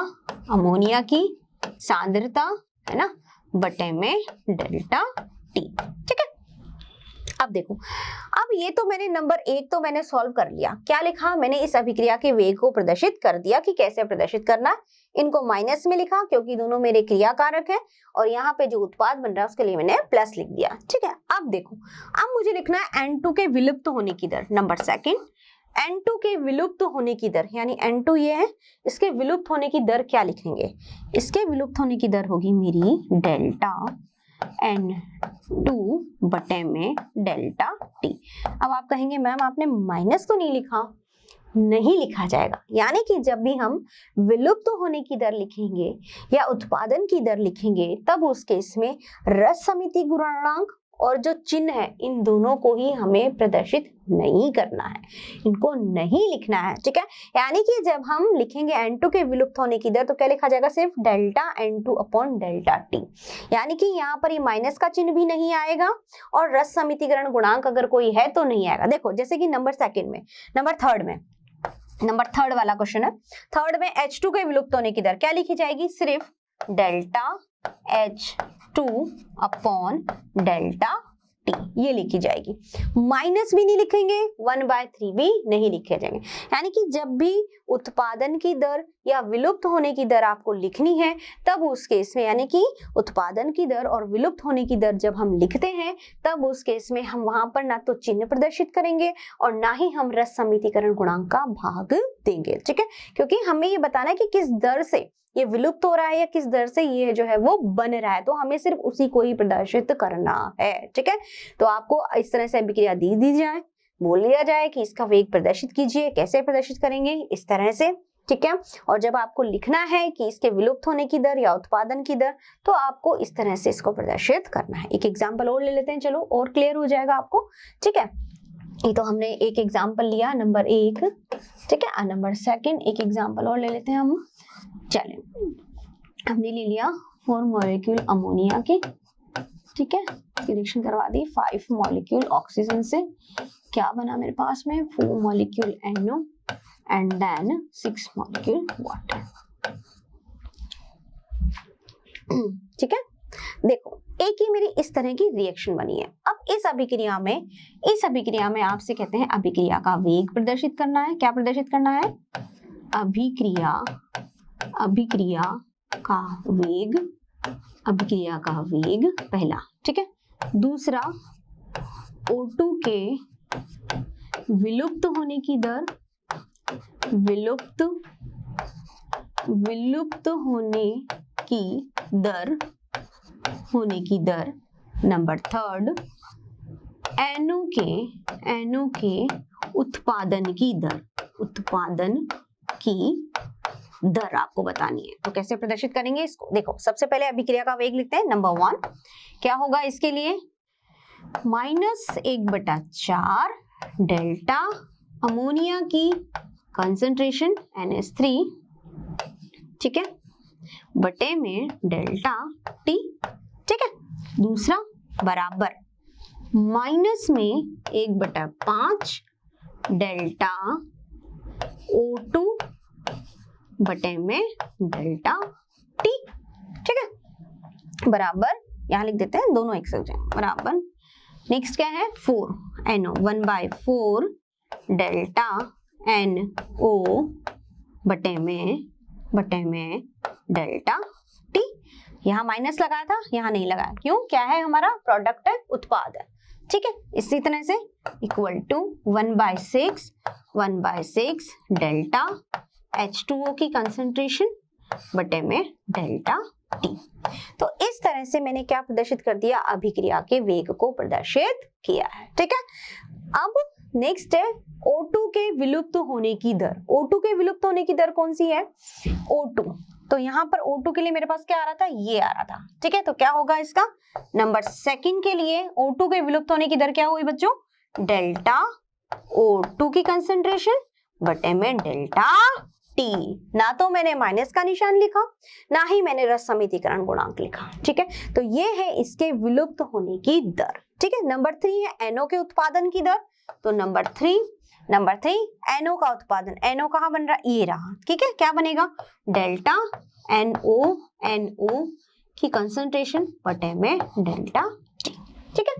अमोनिया की सांद्रता, है ना, बटे में डेल्टा T। ठीक है, अब देखो, अब ये तो मैंने नंबर 1 तो मैंने सॉल्व कर लिया। क्या लिखा मैंने? इस अभिक्रिया के वेग को प्रदर्शित कर दिया कि कैसे प्रदर्शित करना है। इनको माइनस में लिखा क्योंकि दोनों मेरे क्रिया कारक है, और यहाँ पे जो उत्पाद बन रहा है उसके लिए मैंने प्लस लिख दिया। ठीक है, अब देखो, अब मुझे लिखना है N2 के विलुप्त होने की दर। नंबर सेकंड, N2 के विलुप्त होने की दर, यानी N2 ये है, इसके विलुप्त होने की दर क्या लिखेंगे? इसके विलुप्त होने की दर होगी मेरी डेल्टा N2 बटे में डेल्टा T। अब आप कहेंगे मैम आपने माइनस तो नहीं लिखा। नहीं लिखा जाएगा, यानी कि जब भी हम विलुप्त होने की दर लिखेंगे या उत्पादन की दर लिखेंगे तब उस केस में रस समिति गुणांक और जो चिन्ह है इन दोनों को ही हमें प्रदर्शित नहीं करना है, इनको नहीं लिखना है। ठीक है, यानी कि जब हम लिखेंगे N2 के विलुप्त होने की दर तो क्या लिखा जाएगा? सिर्फ delta N2 upon delta T। यानी कि यहाँ पर ये माइनस का चिन्ह भी नहीं आएगा और रस समितिकरण गुणांक अगर कोई है तो नहीं आएगा। देखो जैसे कि नंबर थर्ड वाला क्वेश्चन है। थर्ड में H2 के विलुप्त होने की दर क्या लिखी जाएगी? सिर्फ delta H2 upon delta T ये लिखी जाएगी। माइनस भी नहीं लिखेंगे, 1/3 भी नहीं लिखे जाएंगे। यानी कि जब भी उत्पादन की दर या विलुप्त होने की दर आपको लिखनी है तब उस केस में, यानी कि उत्पादन की दर और विलुप्त होने की दर जब हम लिखते हैं तब उस केस में हम वहां पर ना तो चिन्ह प्रदर्शित करेंगे और ना ही हम रस समितिकरण गुणांक का भाग देंगे। ठीक है, क्योंकि हमें ये बताना है कि किस दर से ये विलुप्त हो रहा है या किस दर से ये जो है वो बन रहा है, तो हमें सिर्फ उसी को ही प्रदर्शित करना है। ठीक है, तो आपको इस तरह से अभिक्रिया दी जाए, बोल दिया जाए कि इसका वेग प्रदर्शित कीजिए। कैसे प्रदर्शित करेंगे? इस तरह से। ठीक है, और जब आपको लिखना है कि इसके विलुप्त होने की दर या उत्पादन की दर तो आपको इस तरह से इसको प्रदर्शित करना है। एक एग्जाम्पल और ले लेते हैं, चलो और क्लियर हो जाएगा आपको। ठीक है, ये तो हमने एक एग्जाम्पल लिया नंबर 1। ठीक है, नंबर सेकंड एक एग्जाम्पल और ले लेते हैं हम। चलें, हमने ले लिया 4 मॉलिक्यूल अमोनिया के। ठीक है, रिएक्शन करवा दी 5 मॉलिक्यूल ऑक्सीजन से। क्या बना मेरे पास में? 4 molecule NO and then 6 molecule water. ठीक है, देखो एक ही मेरी इस तरह की रिएक्शन बनी है। अब इस अभिक्रिया में आपसे कहते हैं अभिक्रिया का वेग प्रदर्शित करना है। क्या प्रदर्शित करना है? अभिक्रिया का वेग पहला। ठीक है, दूसरा O2 के विलुप्त होने की दर, विलुप्त होने की दर। नंबर थर्ड NO के उत्पादन की दर आपको बतानी है। तो कैसे प्रदर्शित करेंगे इसको? देखो सबसे पहले अभिक्रिया का वेग लिखते हैं। नंबर 1 क्या होगा इसके लिए? -1/4 डेल्टा अमोनिया की कंसंट्रेशन NH3, ठीक है, बटे में डेल्टा T। ठीक है, दूसरा बराबर -1/5 डेल्टा O2 बटे में डेल्टा T। ठीक है, बराबर यहां लिख देते हैं, दोनों एक साथ बराबर। नेक्स्ट क्या है? 4 NO 1/4 डेल्टा NO बटे में डेल्टा T। यहाँ माइनस लगाया था, यहाँ नहीं लगाया, क्यों? क्या है हमारा? प्रोडक्ट है, उत्पाद है। ठीक है, इसी तरह से इक्वल टू 1/6 डेल्टा H2O की कंसंट्रेशन बटे में डेल्टा T। तो इस तरह से मैंने क्या प्रदर्शित कर दिया? अभिक्रिया के वेग को प्रदर्शित किया है। ठीक है, अब नेक्स्ट है O2 के विलुप्त होने की दर। O2 के विलुप्त होने की दर कौन सी है? O2। तो यहाँ पर O2 के लिए मेरे पास क्या आ रहा था? ये आ रहा था। ठीक है, तो क्या होगा इसका? नंबर सेकंड के लिए O2 के विलुप्त होने की दर क्या हुई बच्चों? डेल्टा O2 की कंसंट्रेशन बटे में डेल्टा T। ना तो मैंने माइनस का निशान लिखा, ना ही मैंने रस समितिकरण गुणांक लिखा। ठीक है, तो ये है इसके विलुप्त होने की दर। ठीक है, नंबर 3 है NO के उत्पादन की दर। तो नंबर 3 NO का उत्पादन, NO कहाँ बन रहा? ये रहा। ठीक है, क्या बनेगा? डेल्टा NO की कंसंट्रेशन बटे में डेल्टा T। ठीक है,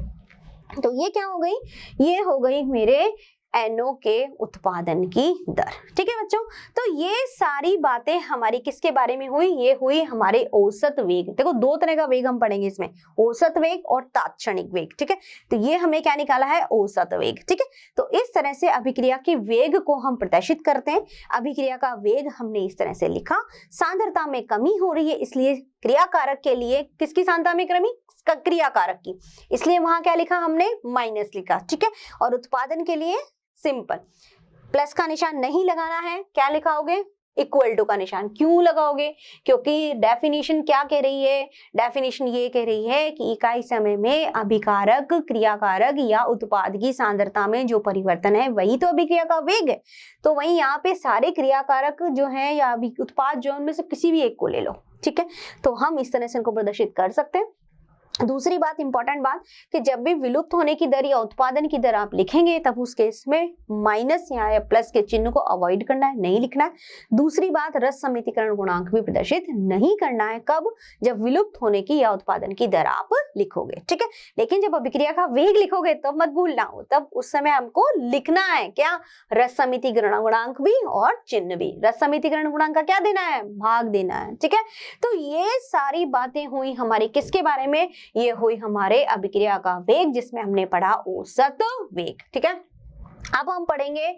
तो ये क्या हो गई, ये हो गई मेरे NO के उत्पादन की दर। ठीक है बच्चों, तो ये सारी बातें हमारी किसके बारे में हुई, ये हुई हमारे औसत वेग। देखो दो तरह का वेग हम पढ़ेंगे इसमें, औसत वेग और तात्क्षणिक वेग। ठीक है, तो ये हमें क्या निकाला है, औसत वेग। ठीक है, तो इस तरह से अभिक्रिया के वेग को हम प्रदर्शित करते हैं। अभिक्रिया का वेग हमने इस तरह से लिखा, सांद्रता में कमी हो रही है इसलिए क्रियाकारक के लिए, किसकी सांद्रता में कमी, क्रियाकारक की, इसलिए वहां क्या लिखा हमने, माइनस लिखा। ठीक है, और उत्पादन के लिए सिंपल, प्लस का निशान नहीं लगाना है, क्या लिखाओगे, इक्वल टू का निशान। क्यों लगाओगे, क्योंकि डेफिनेशन क्या कह रही है, डेफिनेशन ये कह रही है कि इकाई समय में अभिकारक, क्रियाकारक या उत्पाद की सांद्रता में जो परिवर्तन है वही तो अभिक्रिया का वेग है। तो वही यहाँ पे सारे क्रियाकारक जो है या उत्पाद जो, उनमें से किसी भी एक को ले लो। ठीक है, तो हम इस तरह से इनको प्रदर्शित कर सकते हैं। दूसरी बात, इंपॉर्टेंट बात, कि जब भी विलुप्त होने की दर या उत्पादन की दर आप लिखेंगे तब उस केस में माइनस या प्लस के चिन्ह को अवॉइड करना है, नहीं लिखना है। दूसरी बात, रस समितिकरण गुणांक भी प्रदर्शित नहीं करना है। कब, जब विलुप्त होने की या उत्पादन की दर आप लिखोगे। ठीक है, लेकिन जब अभिक्रिया का वेग लिखोगे तब मत भूलना हो, तब उस समय हमको लिखना है क्या, रस समितिकरण गुणांक भी और चिन्ह भी। रस समितिकरण गुणांक का क्या देना है, भाग देना है। ठीक है, तो ये सारी बातें हुई हमारी किसके बारे में, ये हुई हमारे अभिक्रिया का वेग, जिसमें हमने पढ़ा औसत वेग। ठीक है, अब हम पढ़ेंगे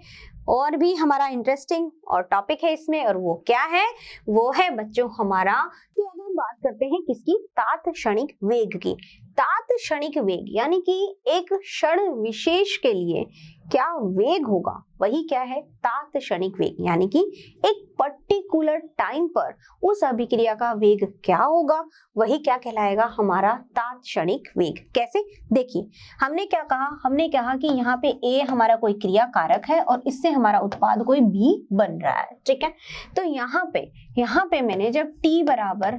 और भी हमारा इंटरेस्टिंग और टॉपिक है इसमें, और वो क्या है, वो है बच्चों हमारा, तो अब हम बात करते हैं किसकी, तात्क्षणिक वेग की। तात्क्षणिक वेग यानी कि एक क्षण विशेष के लिए क्या वेग होगा, वही क्या है, तात्क्षणिक वेग। यानी कि एक पर्टिकुलर टाइम पर उस अभिक्रिया का वेग क्या होगा, वही क्या कहलाएगा, हमारा तात्क्षणिक वेग। कैसे, देखिए हमने क्या कहा, हमने कहा कि यहाँ पे A हमारा कोई क्रिया कारक है और इससे हमारा उत्पाद कोई B बन रहा है। ठीक है, तो यहाँ पे मैंने जब t बराबर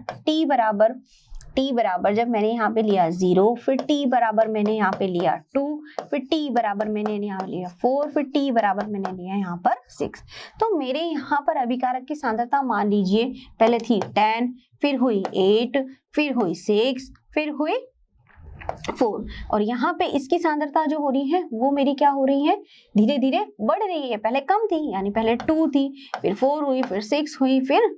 जब मैंने यहाँ पे लिया 0, फिर t बराबर मैंने यहाँ पे लिया 2, फिर t बराबर मैंने यहाँ लिया 4, फिर t बराबर मैंने लिया यहाँ पर 6, तो मेरे यहाँ पर अभिकारक की सांद्रता मान लीजिए पहले थी 10, फिर हुई 8, फिर हुई 6, फिर हुई 4, और यहाँ पे इसकी सांद्रता जो हो रही है वो मेरी क्या हो रही है, धीरे धीरे बढ़ रही है। पहले कम थी, यानी पहले 2 थी, फिर 4 हुई, फिर 6 हुई, फिर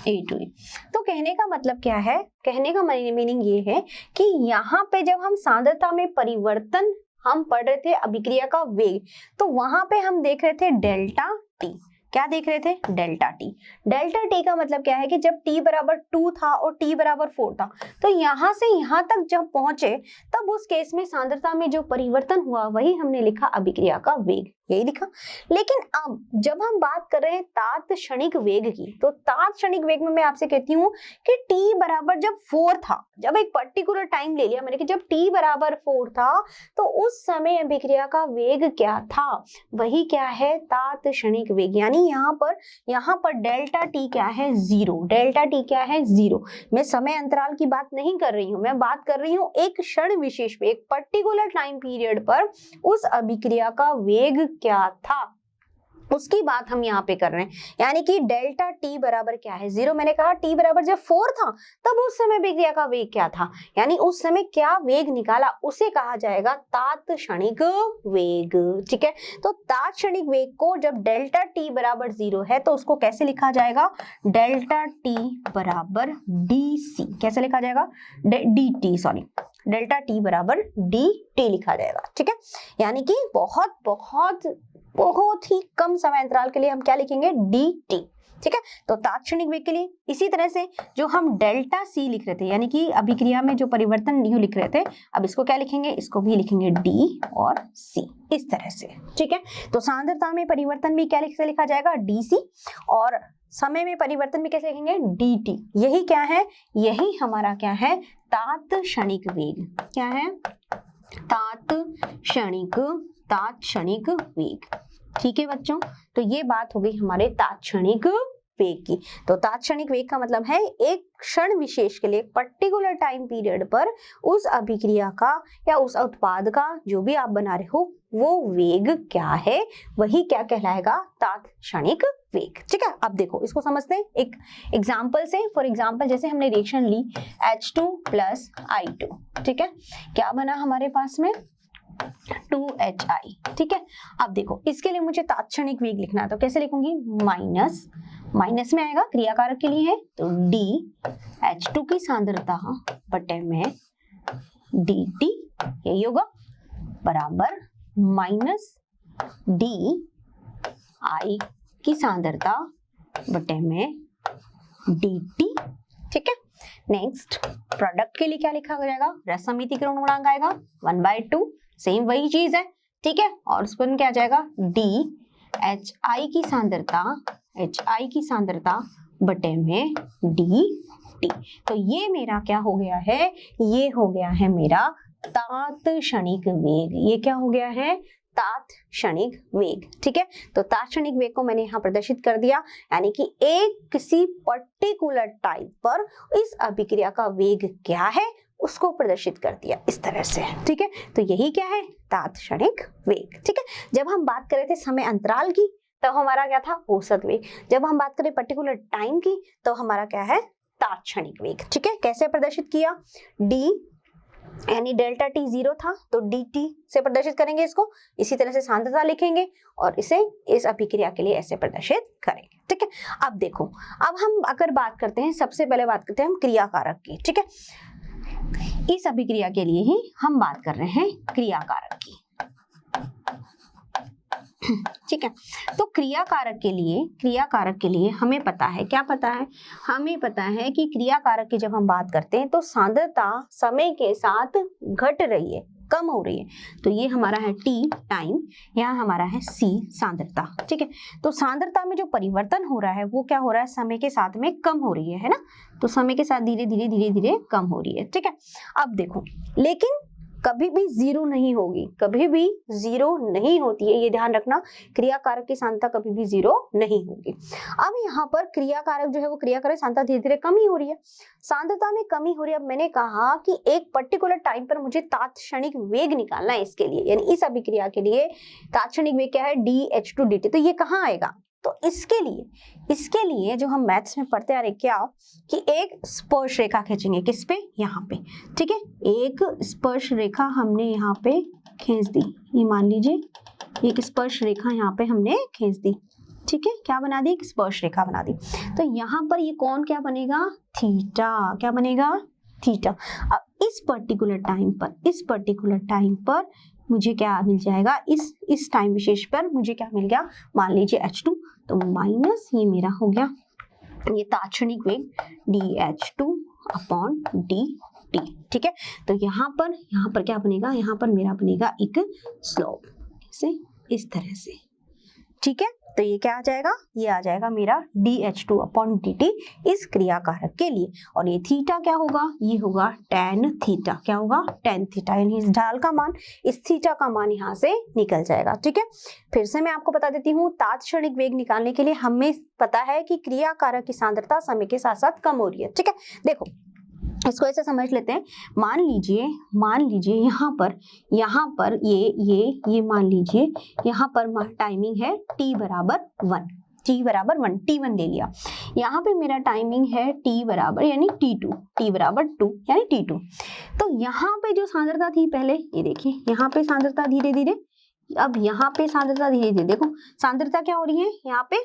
8 हुई। तो कहने का मतलब क्या है, कहने का मीनिंग ये है कि यहाँ पे जब हम सांद्रता में परिवर्तन हम पढ़ रहे थे अभिक्रिया का वेग, तो वहां पे हम देख रहे थे डेल्टा टी। क्या देख रहे थे, डेल्टा टी। डेल्टा टी का मतलब क्या है कि जब t बराबर 2 था और t बराबर 4 था, तो यहाँ से यहाँ तक जब पहुंचे तब उस केस में सांद्रता में जो परिवर्तन हुआ वही हमने लिखा अभिक्रिया का वेग, यही लिखा। लेकिन अब जब हम बात कर रहे हैं तात्क्षणिक वेग की, तो तात्क्षणिक वेग में मैं आपसे कहती हूँ कि t बराबर जब 4 था, जब एक पर्टिकुलर टाइम ले लिया मैंने कि जब t बराबर 4 था, तो उस समय अभिक्रिया का वेग क्या था, वही क्या है, तात्क्षणिक वेग। यानी यहाँ पर डेल्टा टी क्या है, 0। डेल्टा टी क्या है, 0। मैं समय अंतराल की बात नहीं कर रही हूँ, मैं बात कर रही हूँ एक क्षण विशेष पे, एक पर्टिकुलर टाइम पीरियड पर उस अभिक्रिया का वेग क्या था, उसकी बात हम यहाँ पे कर रहे हैं। यानी कि डेल्टा टी बराबर क्या है, 0। मैंने कहा टी बराबर जब 4 था तब उस समय अभिक्रिया का वेग क्या था, यानी उस समय क्या वेग निकाला, उसे कहा जाएगा तात्क्षणिक वेग। ठीक है, तो तात्क्षणिक वेग को जब डेल्टा टी बराबर 0 है तो उसको कैसे लिखा जाएगा, डेल्टा टी बराबर डी, कैसे लिखा जाएगा, dt, सॉरी, डेल्टा टी बराबर dt लिखा जाएगा। ठीक है, यानी कि बहुत बहुत बहुत ही कम समय अंतराल के लिए हम क्या लिखेंगे, dt। ठीक है, तो तात्क्षणिक वेग के लिए इसी तरह से जो हम डेल्टा c लिख रहे थे, यानी कि अभिक्रिया में जो परिवर्तन नहीं लिख रहे थे, अब इसको क्या लिखेंगे, इसको भी लिखेंगे d और c, इस तरह से। ठीक है, तो सांद्रता में परिवर्तन भी क्या लिखा जाएगा, dc, और समय में परिवर्तन भी कैसे लिखेंगे, dt। यही क्या है, यही हमारा क्या है, तात्क्षणिक वेग। क्या है, तात्क्षणिक वेग। ठीक है बच्चों, तो ये बात हो गई हमारे तात्क्षणिक वेग की। तो तात्क्षणिक वेग का मतलब है एक क्षण विशेष के लिए पर्टिकुलर टाइम पीरियड पर उस अभिक्रिया का या उस उत्पाद का जो भी आप बना रहे हो वो वेग क्या है, वही क्या कहलाएगा, तात्क्षणिक वेग। ठीक है, अब देखो इसको समझते हैं एक एग्जाम्पल से। फॉर एग्जाम्पल जैसे हमने रिएक्शन ली H2 प्लस I2, ठीक है, क्या बना हमारे पास में 2HI। ठीक है, अब देखो इसके लिए मुझे तात्क्षणिक वेग लिखना है तो कैसे लिखूंगी, माइनस माइनस में आएगा, क्रिया कारक के लिए है तो D H2 की सांद्रता बटे में dt यही होगा बराबर माइनस D I की सांद्रता बटे में dt। ठीक है, नेक्स्ट प्रोडक्ट के लिए क्या लिखा जाएगा, रसमितिकरण गुणांक आएगा 1/2, सेम वही चीज है। ठीक है, और उस पर क्या आ जाएगा D HI की सांद्रता बटे में dt। तो ये मेरा क्या हो गया है, ये हो गया है मेरा तात्क्षणिक वेग। ये क्या हो गया है, तात्क्षणिक वेग। ठीक है, तो तात्क्षणिक वेग को मैंने यहाँ प्रदर्शित कर दिया, यानी कि एक किसी पर्टिकुलर टाइम पर इस अभिक्रिया का वेग क्या है उसको प्रदर्शित कर दिया इस तरह से। ठीक है, तो यही क्या है, तात्क्षणिक वेग। ठीक है, जब हम बात कर रहे थे समय अंतराल की तब हमारा क्या था, औसत वेग। जब हम बात करें पर्टिकुलर टाइम की तो हमारा क्या है, तात्क्षणिक वेग। ठीक है, कैसे प्रदर्शित किया, d यानी डेल्टा t 0 था तो dt से प्रदर्शित करेंगे इसको, इसी तरह से सांद्रता लिखेंगे और इसे इस अभिक्रिया के लिए ऐसे प्रदर्शित करेंगे। ठीक है, अब देखो, अब हम अगर बात करते हैं, सबसे पहले बात करते हैं हम क्रिया कारक की। ठीक है, इस अभिक्रिया के लिए ही हम बात कर रहे हैं क्रिया कारक की। ठीक है, तो क्रिया कारक के लिए हमें पता है, क्या पता है, हमें पता है कि क्रिया कारक की जब हम बात करते हैं तो सांद्रता समय के साथ घट रही है, कम हो रही है। तो ये हमारा है T टाइम, यहाँ हमारा है C सांद्रता। ठीक है, तो सांद्रता में जो परिवर्तन हो रहा है वो क्या हो रहा है, समय के साथ में कम हो रही है ना, तो समय के साथ धीरे धीरे कम हो रही है। ठीक है, अब देखो, लेकिन कभी भी जीरो नहीं होगी, कभी भी जीरो नहीं होती है, ये ध्यान रखना, क्रिया कारक की सांद्रता कभी भी जीरो नहीं होगी। अब यहाँ पर क्रिया कारक जो है वो क्रिया कारक सांद्रता धीरे धीरे कम ही हो रही है, सांद्रता में कमी हो रही है। अब मैंने कहा कि एक पर्टिकुलर टाइम पर मुझे तात्क्षणिक वेग निकालना है इसके लिए, यानी इस अभिक्रिया के लिए तात्क्षणिक वेग क्या है, dH2 dt। तो ये कहाँ आएगा, तो इसके लिए जो हम मैथ्स में पढ़ते आ रहे क्या, कि एक स्पर्श रेखा खींचेंगे, किस पे, यहाँ पे। ठीक है, एक स्पर्श रेखा हमने यहाँ पे खींच दी, ये मान लीजिए एक स्पर्श रेखा यहाँ पे हमने खींच दी। ठीक है, क्या बना दी, एक स्पर्श रेखा बना दी। तो यहाँ पर ये कौन क्या बनेगा, थीटा, क्या बनेगा, थीटा। अब इस पर्टिकुलर टाइम पर मुझे क्या मिल जाएगा, इस टाइम विशेष पर मुझे क्या मिल गया, मान लीजिए H2, तो माइनस ये मेरा हो गया ये तात्क्षणिक वेग dH2 अपॉन dt। ठीक है, तो यहाँ पर क्या बनेगा, यहाँ पर मेरा बनेगा एक स्लोप से इस तरह से। ठीक है, तो ये क्या आ जाएगा, ये आ जाएगा मेरा dH2 अपॉन dt इस क्रिया कारक के लिए। और ये थीटा क्या होगा, ये होगा tan थीटा, क्या होगा, tan थीटा, यानी इस ढाल का मान, इस थीटा का मान यहाँ से निकल जाएगा। ठीक है, फिर से मैं आपको बता देती हूँ, तात्क्षणिक वेग निकालने के लिए हमें पता है कि क्रिया कारक की सांद्रता समय के साथ साथ कम हो रही है। ठीक है, देखो इसको ऐसे समझ लेते हैं, मान लीजिए यहाँ पर ये मान लीजिए यहाँ पर टाइमिंग है t बराबर 1, t1 ले लिया। यहाँ पे मेरा टाइमिंग है t बराबर यानी t बराबर 2 यानी t2। तो यहाँ पे जो सांद्रता थी पहले, ये देखिए यहाँ पे सांद्रता धीरे धीरे, अब यहाँ पे सांद्रता धीरे धीरे, देखो सांद्रता क्या हो रही है, यहाँ पे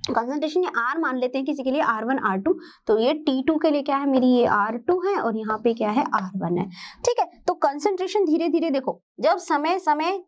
कंसंट्रेशन ये R मान लेते हैं किसी के लिए, R1 R2, तो ये T2 के लिए क्या है, मेरी ये R2 है और यहाँ पे क्या है, R1 है। ठीक है, तो कंसंट्रेशन धीरे धीरे, देखो जब समय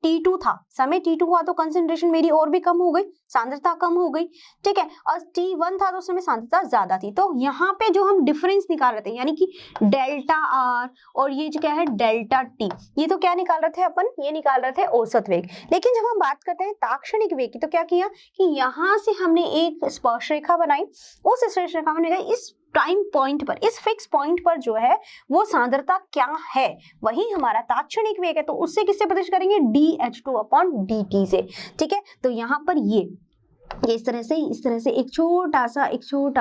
T2 था, समय T2 हुआ तो कंसंट्रेशन मेरी और भी कम हो गई, सांद्रता कम हो गई। ठीक है, और T1 था तो उस समय सांद्रता ज्यादा थी। तो यहाँ पे जो हम डिफरेंस निकाल रहे थे, यानी कि डेल्टा R और ये जो क्या है डेल्टा T, ये तो क्या निकाल रहे थे अपन, ये निकाल रहे थे औसत वेग। लेकिन जब हम बात करते हैं तात्क्षणिक वेग की, तो क्या किया कि यहाँ से हमने एक स्पर्श रेखा बनाई, उस स्पर्श रेखा में इस टाइम पॉइंट पर, इस फिक्स पॉइंट पर जो है वो सांद्रता क्या है, वही हमारा तात्क्षणिक वेग है। तो उससे किससे प्रदर्शित करेंगे, dH2 अपॉन dt से। ठीक है, तो यहाँ पर ये ये इस तरह से एक छोटा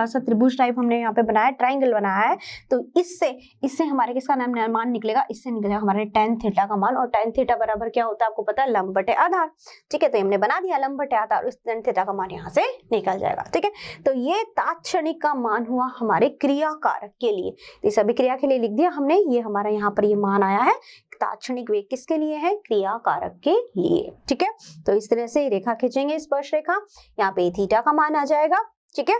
सा त्रिभुज टाइप हमने यहाँ पे बनाया, ट्राइंगल बनाया है। तो इससे हमारे किसका मान निकलेगा, इससे निकलेगा हमारे tan थीटा का मान। और tan थीटा बराबर क्या होता है आपको पता है, लंब बटे आधार। ठीक है, तो हमने बना दिया लंब बटे आधार, इस tan थीटा का मान यहाँ से निकल जाएगा। ठीक है, तो ये तात्क्षणिक का मान हुआ हमारे क्रिया कारक के लिए। तो इस अभिक्रिया के लिए लिख दिया हमने, ये हमारा यहाँ पर ये मान आया है। तात्क्षणिक वेग किसके लिए है, क्रिया कारक के लिए। ठीक है, तो इस तरह से रेखा खींचेंगे, स्पर्श रेखा, यहाँ पे थीटा का मान आ जाएगा। ठीक है,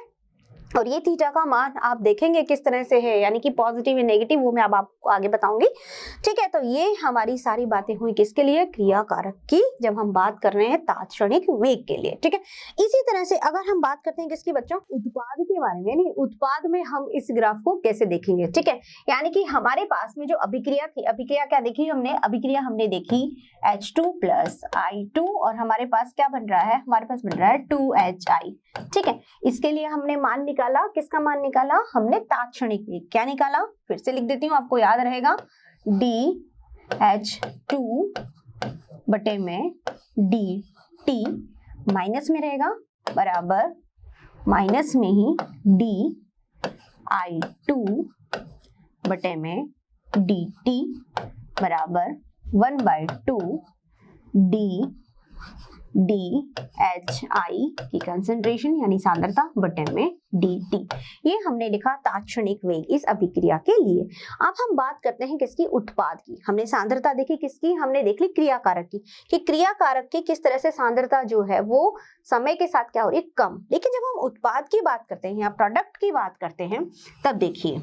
और ये थीटा का मान आप देखेंगे किस तरह से है, यानी कि पॉजिटिव या नेगेटिव, वो मैं अब आपको आगे बताऊंगी। ठीक है, तो ये हमारी सारी बातें हुई किसके लिए, क्रिया कारक की, जब हम बात कर रहे हैं तात्क्षणिक वेग के लिए। ठीक है, इसी तरह से अगर हम बात करते हैं किसकी बच्चों, उत्पाद के बारे में। नहीं, उत्पाद में हम इस ग्राफ को कैसे देखेंगे। ठीक है, यानी कि हमारे पास में जो अभिक्रिया थी, अभिक्रिया क्या देखी हमने, अभिक्रिया हमने देखी H2 + I2, और हमारे पास क्या बन रहा है, हमारे पास बन रहा है 2HI। ठीक है, इसके लिए हमने मान निकाला, किसका मान निकाला हमने, तात्क्षणिक वेग। क्या निकाला, फिर से लिख देती हूँ, आपको याद रहेगा, DH2 बटे में DT, माइनस में रहेगा, बराबर माइनस में ही DI2 बटे में DT, बराबर 1/2 DHI की कंसंट्रेशन यानी सांद्रता बटे में DT। ये हमने लिखा तात्क्षणिक वेग इस अभिक्रिया के लिए। अब हम बात करते हैं किसकी, उत्पाद की। हमने सांद्रता देखी किसकी, हमने देख ली क्रिया कारक की, कि क्रिया कारक की किस तरह से सांद्रता जो है वो समय के साथ क्या हो रही है, कम। लेकिन जब हम उत्पाद की बात करते हैं या प्रोडक्ट की बात करते हैं, तब देखिए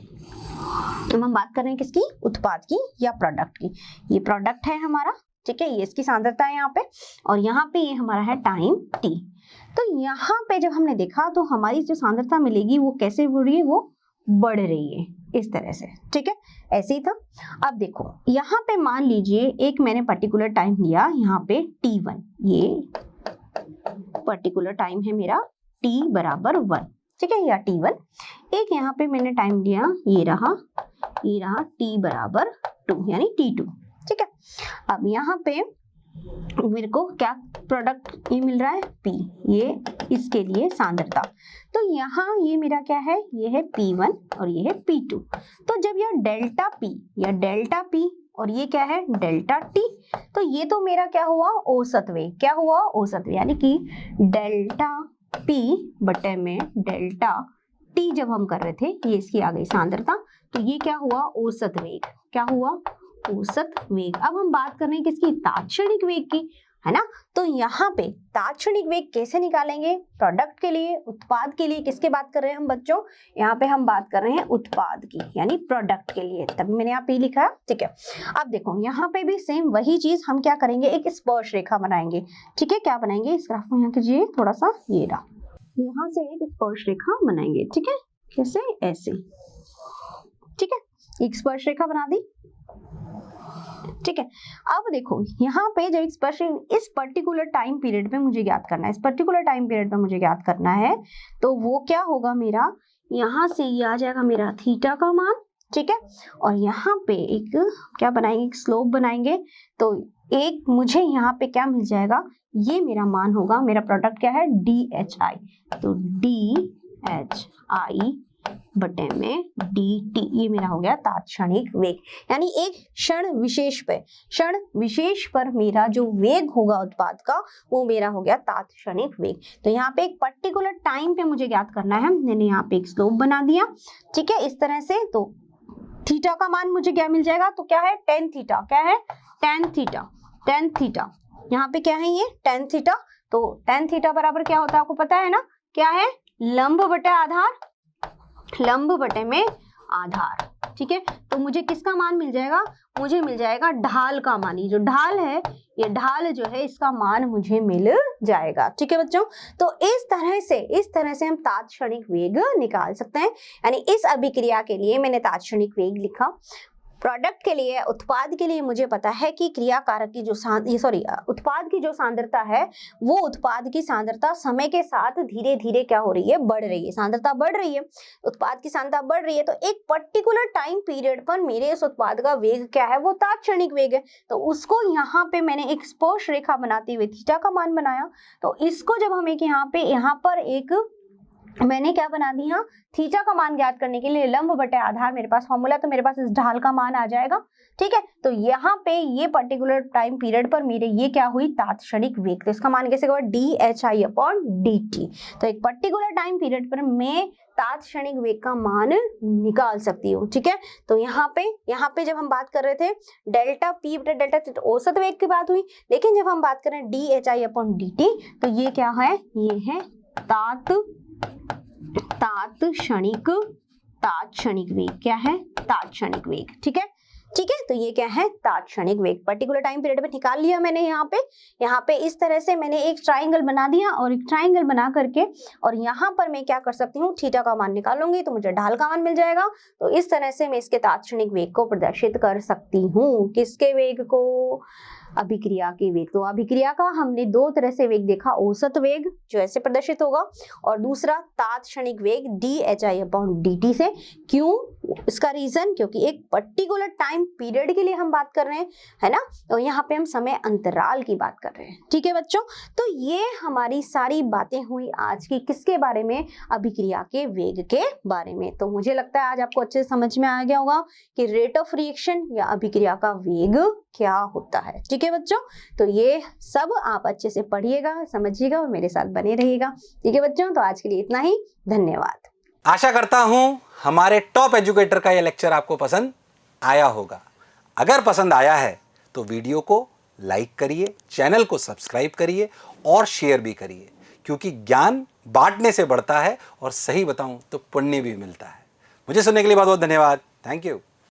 हम बात कर रहे हैं किसकी, उत्पाद की या प्रोडक्ट की। ये प्रोडक्ट है हमारा, ठीक है, ये इसकी सांद्रता है यहाँ पे, और यहाँ पे ये हमारा है टाइम t। तो यहाँ पे जब हमने देखा तो हमारी जो सांद्रता मिलेगी वो कैसे बढ़ रही है, वो बढ़ रही है इस तरह से। ठीक है, ऐसे ही था। अब देखो यहाँ पे मान लीजिए एक मैंने पर्टिकुलर टाइम लिया, यहाँ पे t1, ये पर्टिकुलर टाइम है मेरा t बराबर 1। ठीक है, या t1। एक यहाँ पे मैंने टाइम लिया, ये रहा t बराबर 2 यानी t2। ठीक है, अब यहाँ पे मेरे को क्या प्रोडक्ट ये मिल रहा है, P, ये इसके लिए सांद्रता। तो यहाँ ये मेरा क्या है, ये है P1 और ये है P2। तो जब यह डेल्टा P या डेल्टा P और ये क्या है डेल्टा T, तो ये तो मेरा क्या हुआ, औसत वेग। क्या हुआ, औसत वेग, यानी कि डेल्टा P बटे में डेल्टा T जब हम कर रहे थे, ये इसकी आ गई सांद्रता, तो ये क्या हुआ, औसत वेग। क्या हुआ, औसत वेग। अब हम बात कर रहे हैं किसकी, तात्क्षणिक वेग की, है ना। तो यहाँ पे तात्क्षणिक वेग कैसे निकालेंगे, प्रोडक्ट के लिए, उत्पाद के लिए। किसके बात कर रहे हैं हम बच्चों, यहाँ पे हम बात कर रहे हैं उत्पाद की यानी प्रोडक्ट के लिए, तभी मैंने यहाँ पे लिखा है। ठीक है, अब देखो यहाँ पे भी सेम वही चीज हम क्या करेंगे, एक स्पर्श रेखा बनाएंगे। ठीक है, क्या बनाएंगे, इस ग्राफ को यहाँ कीजिए थोड़ा सा, ये रहा, यहाँ से एक स्पर्श रेखा बनाएंगे। ठीक है, कैसे, ऐसे। ठीक है, एक स्पर्श रेखा बना दी। ठीक है, अब देखो यहाँ पे जब स्पर्श इस पर्टिकुलर टाइम पीरियड में मुझे ज्ञात करना है, इस पर्टिकुलर टाइम पीरियड में मुझे ज्ञात करना है, तो वो क्या होगा मेरा, यहाँ से ये आ जाएगा मेरा थीटा का मान। ठीक है, और यहाँ पे एक क्या बनाएंगे, एक स्लोप बनाएंगे। तो एक मुझे यहाँ पे क्या मिल जाएगा, ये मेरा मान होगा, मेरा प्रोडक्ट क्या है, DHI। तो DHI बटे में DT, ये मेरा हो गया तात्क्षणिक वेग। यानी एक क्षण विशेष पर मेरा जो वेग होगा उत्पाद का, वो मेरा हो गया तात्क्षणिक वेग। तो यहाँ पे एक पर्टिकुलर टाइम पे मुझे ज्ञात करना है, मैंने यहाँ पे एक स्लोप बना दिया। ठीक है, इस तरह से। तो थीटा का मान मुझे क्या मिल जाएगा, तो क्या है, tan थीटा। क्या है, tan थीटा। यहाँ पे क्या है, ये tan थीटा। तो tan थीटा बराबर क्या होता है आपको पता है ना, क्या है, लंब बटे आधार, लंब बटे में आधार। ठीक है, तो मुझे किसका मान मिल जाएगा, मुझे मिल जाएगा ढाल का मान। ये जो ढाल है, ये ढाल जो है, इसका मान मुझे मिल जाएगा। ठीक है बच्चों, तो इस तरह से हम तात्क्षणिक वेग निकाल सकते हैं। यानी इस अभिक्रिया के लिए मैंने तात्क्षणिक वेग लिखा। प्रोडक्ट के लिए, उत्पाद के लिए मुझे पता है कि क्रिया कारक की जो उत्पाद की जो सांद्रता है वो उत्पाद की सांद्रता समय के साथ धीरे धीरे क्या हो रही है, बढ़ रही है, सांद्रता बढ़ रही है, उत्पाद की सांद्रता बढ़ रही है। तो एक पर्टिकुलर टाइम पीरियड पर मेरे इस उत्पाद का वेग क्या है, वो तात्क्षणिक वेग है। तो उसको यहाँ पे मैंने एक स्पर्श रेखा बनाते हुए थीटा का मान बनाया। तो इसको जब हम एक यहाँ पर एक मैंने क्या बना दिया, थीटा का मान ज्ञात करने के लिए लंब बटे आधार मेरे पास फॉर्मूला, तो मेरे पास इस ढाल का मान आ जाएगा। ठीक है, तो यहाँ पे ये पर्टिकुलर टाइम पीरियड पर मेरे ये क्या हुई, तात्क्षणिक वेग। तो इसका मान कैसे होगा, dhi/dt। तो एक पर्टिकुलर टाइम पीरियड पर मैं तात्क्षणिक वेग का मान निकाल सकती हूँ। ठीक है, तो यहाँ पे जब हम बात कर रहे थे डेल्टा पी बटे डेल्टा टी, तो औसत वेग की बात हुई। लेकिन जब हम बात करें dhi/dt, तो ये क्या है, ये है तात्क्षणिक वेग। क्या है, तात्क्षणिक वेग। ठीक है, तो ये क्या है, तात्क्षणिक वेग। पर्टिकुलर टाइम पीरियड में निकाल लिया मैंने। यहाँ पे इस तरह से मैंने एक ट्राइंगल बना दिया, और एक ट्राइंगल बना करके और यहाँ पर मैं क्या कर सकती हूँ, थीटा का मान निकालूंगी तो मुझे ढाल का मान मिल जाएगा। तो इस तरह से मैं इसके तात्क्षणिक वेग को प्रदर्शित कर सकती हूँ। किसके वेग को, अभिक्रिया के वेग। तो अभिक्रिया का हमने दो तरह से वेग देखा, औसत वेग जो ऐसे प्रदर्शित होगा, और दूसरा तात्क्षणिक वेग dhi/dt से। क्यों, इसका रीजन, क्योंकि एक पर्टिकुलर टाइम पीरियड के लिए हम बात कर रहे हैं, है ना, तो यहाँ पे हम समय अंतराल की बात कर रहे हैं। ठीक है बच्चों, तो ये हमारी सारी बातें हुई आज की, किसके बारे में, अभिक्रिया के वेग के बारे में। तो मुझे लगता है आज आपको अच्छे से समझ में आ गया होगा कि रेट ऑफ रिएक्शन या अभिक्रिया का वेग क्या होता है। ठीक है बच्चों, तो ये सब आप अच्छे से पढ़िएगा, समझिएगा और मेरे साथ बने रहिएगा। ठीक है बच्चों, तो आज के लिए इतना ही, धन्यवाद। आशा करता हूं हमारे टॉप एजुकेटर का यह लेक्चर आपको पसंद आया होगा। अगर पसंद आया है तो वीडियो को लाइक करिए, चैनल को सब्सक्राइब करिए और शेयर भी करिए, क्योंकि ज्ञान बांटने से बढ़ता है और सही बताऊं तो पुण्य भी मिलता है। मुझे सुनने के लिए बहुत बहुत धन्यवाद। Thank you.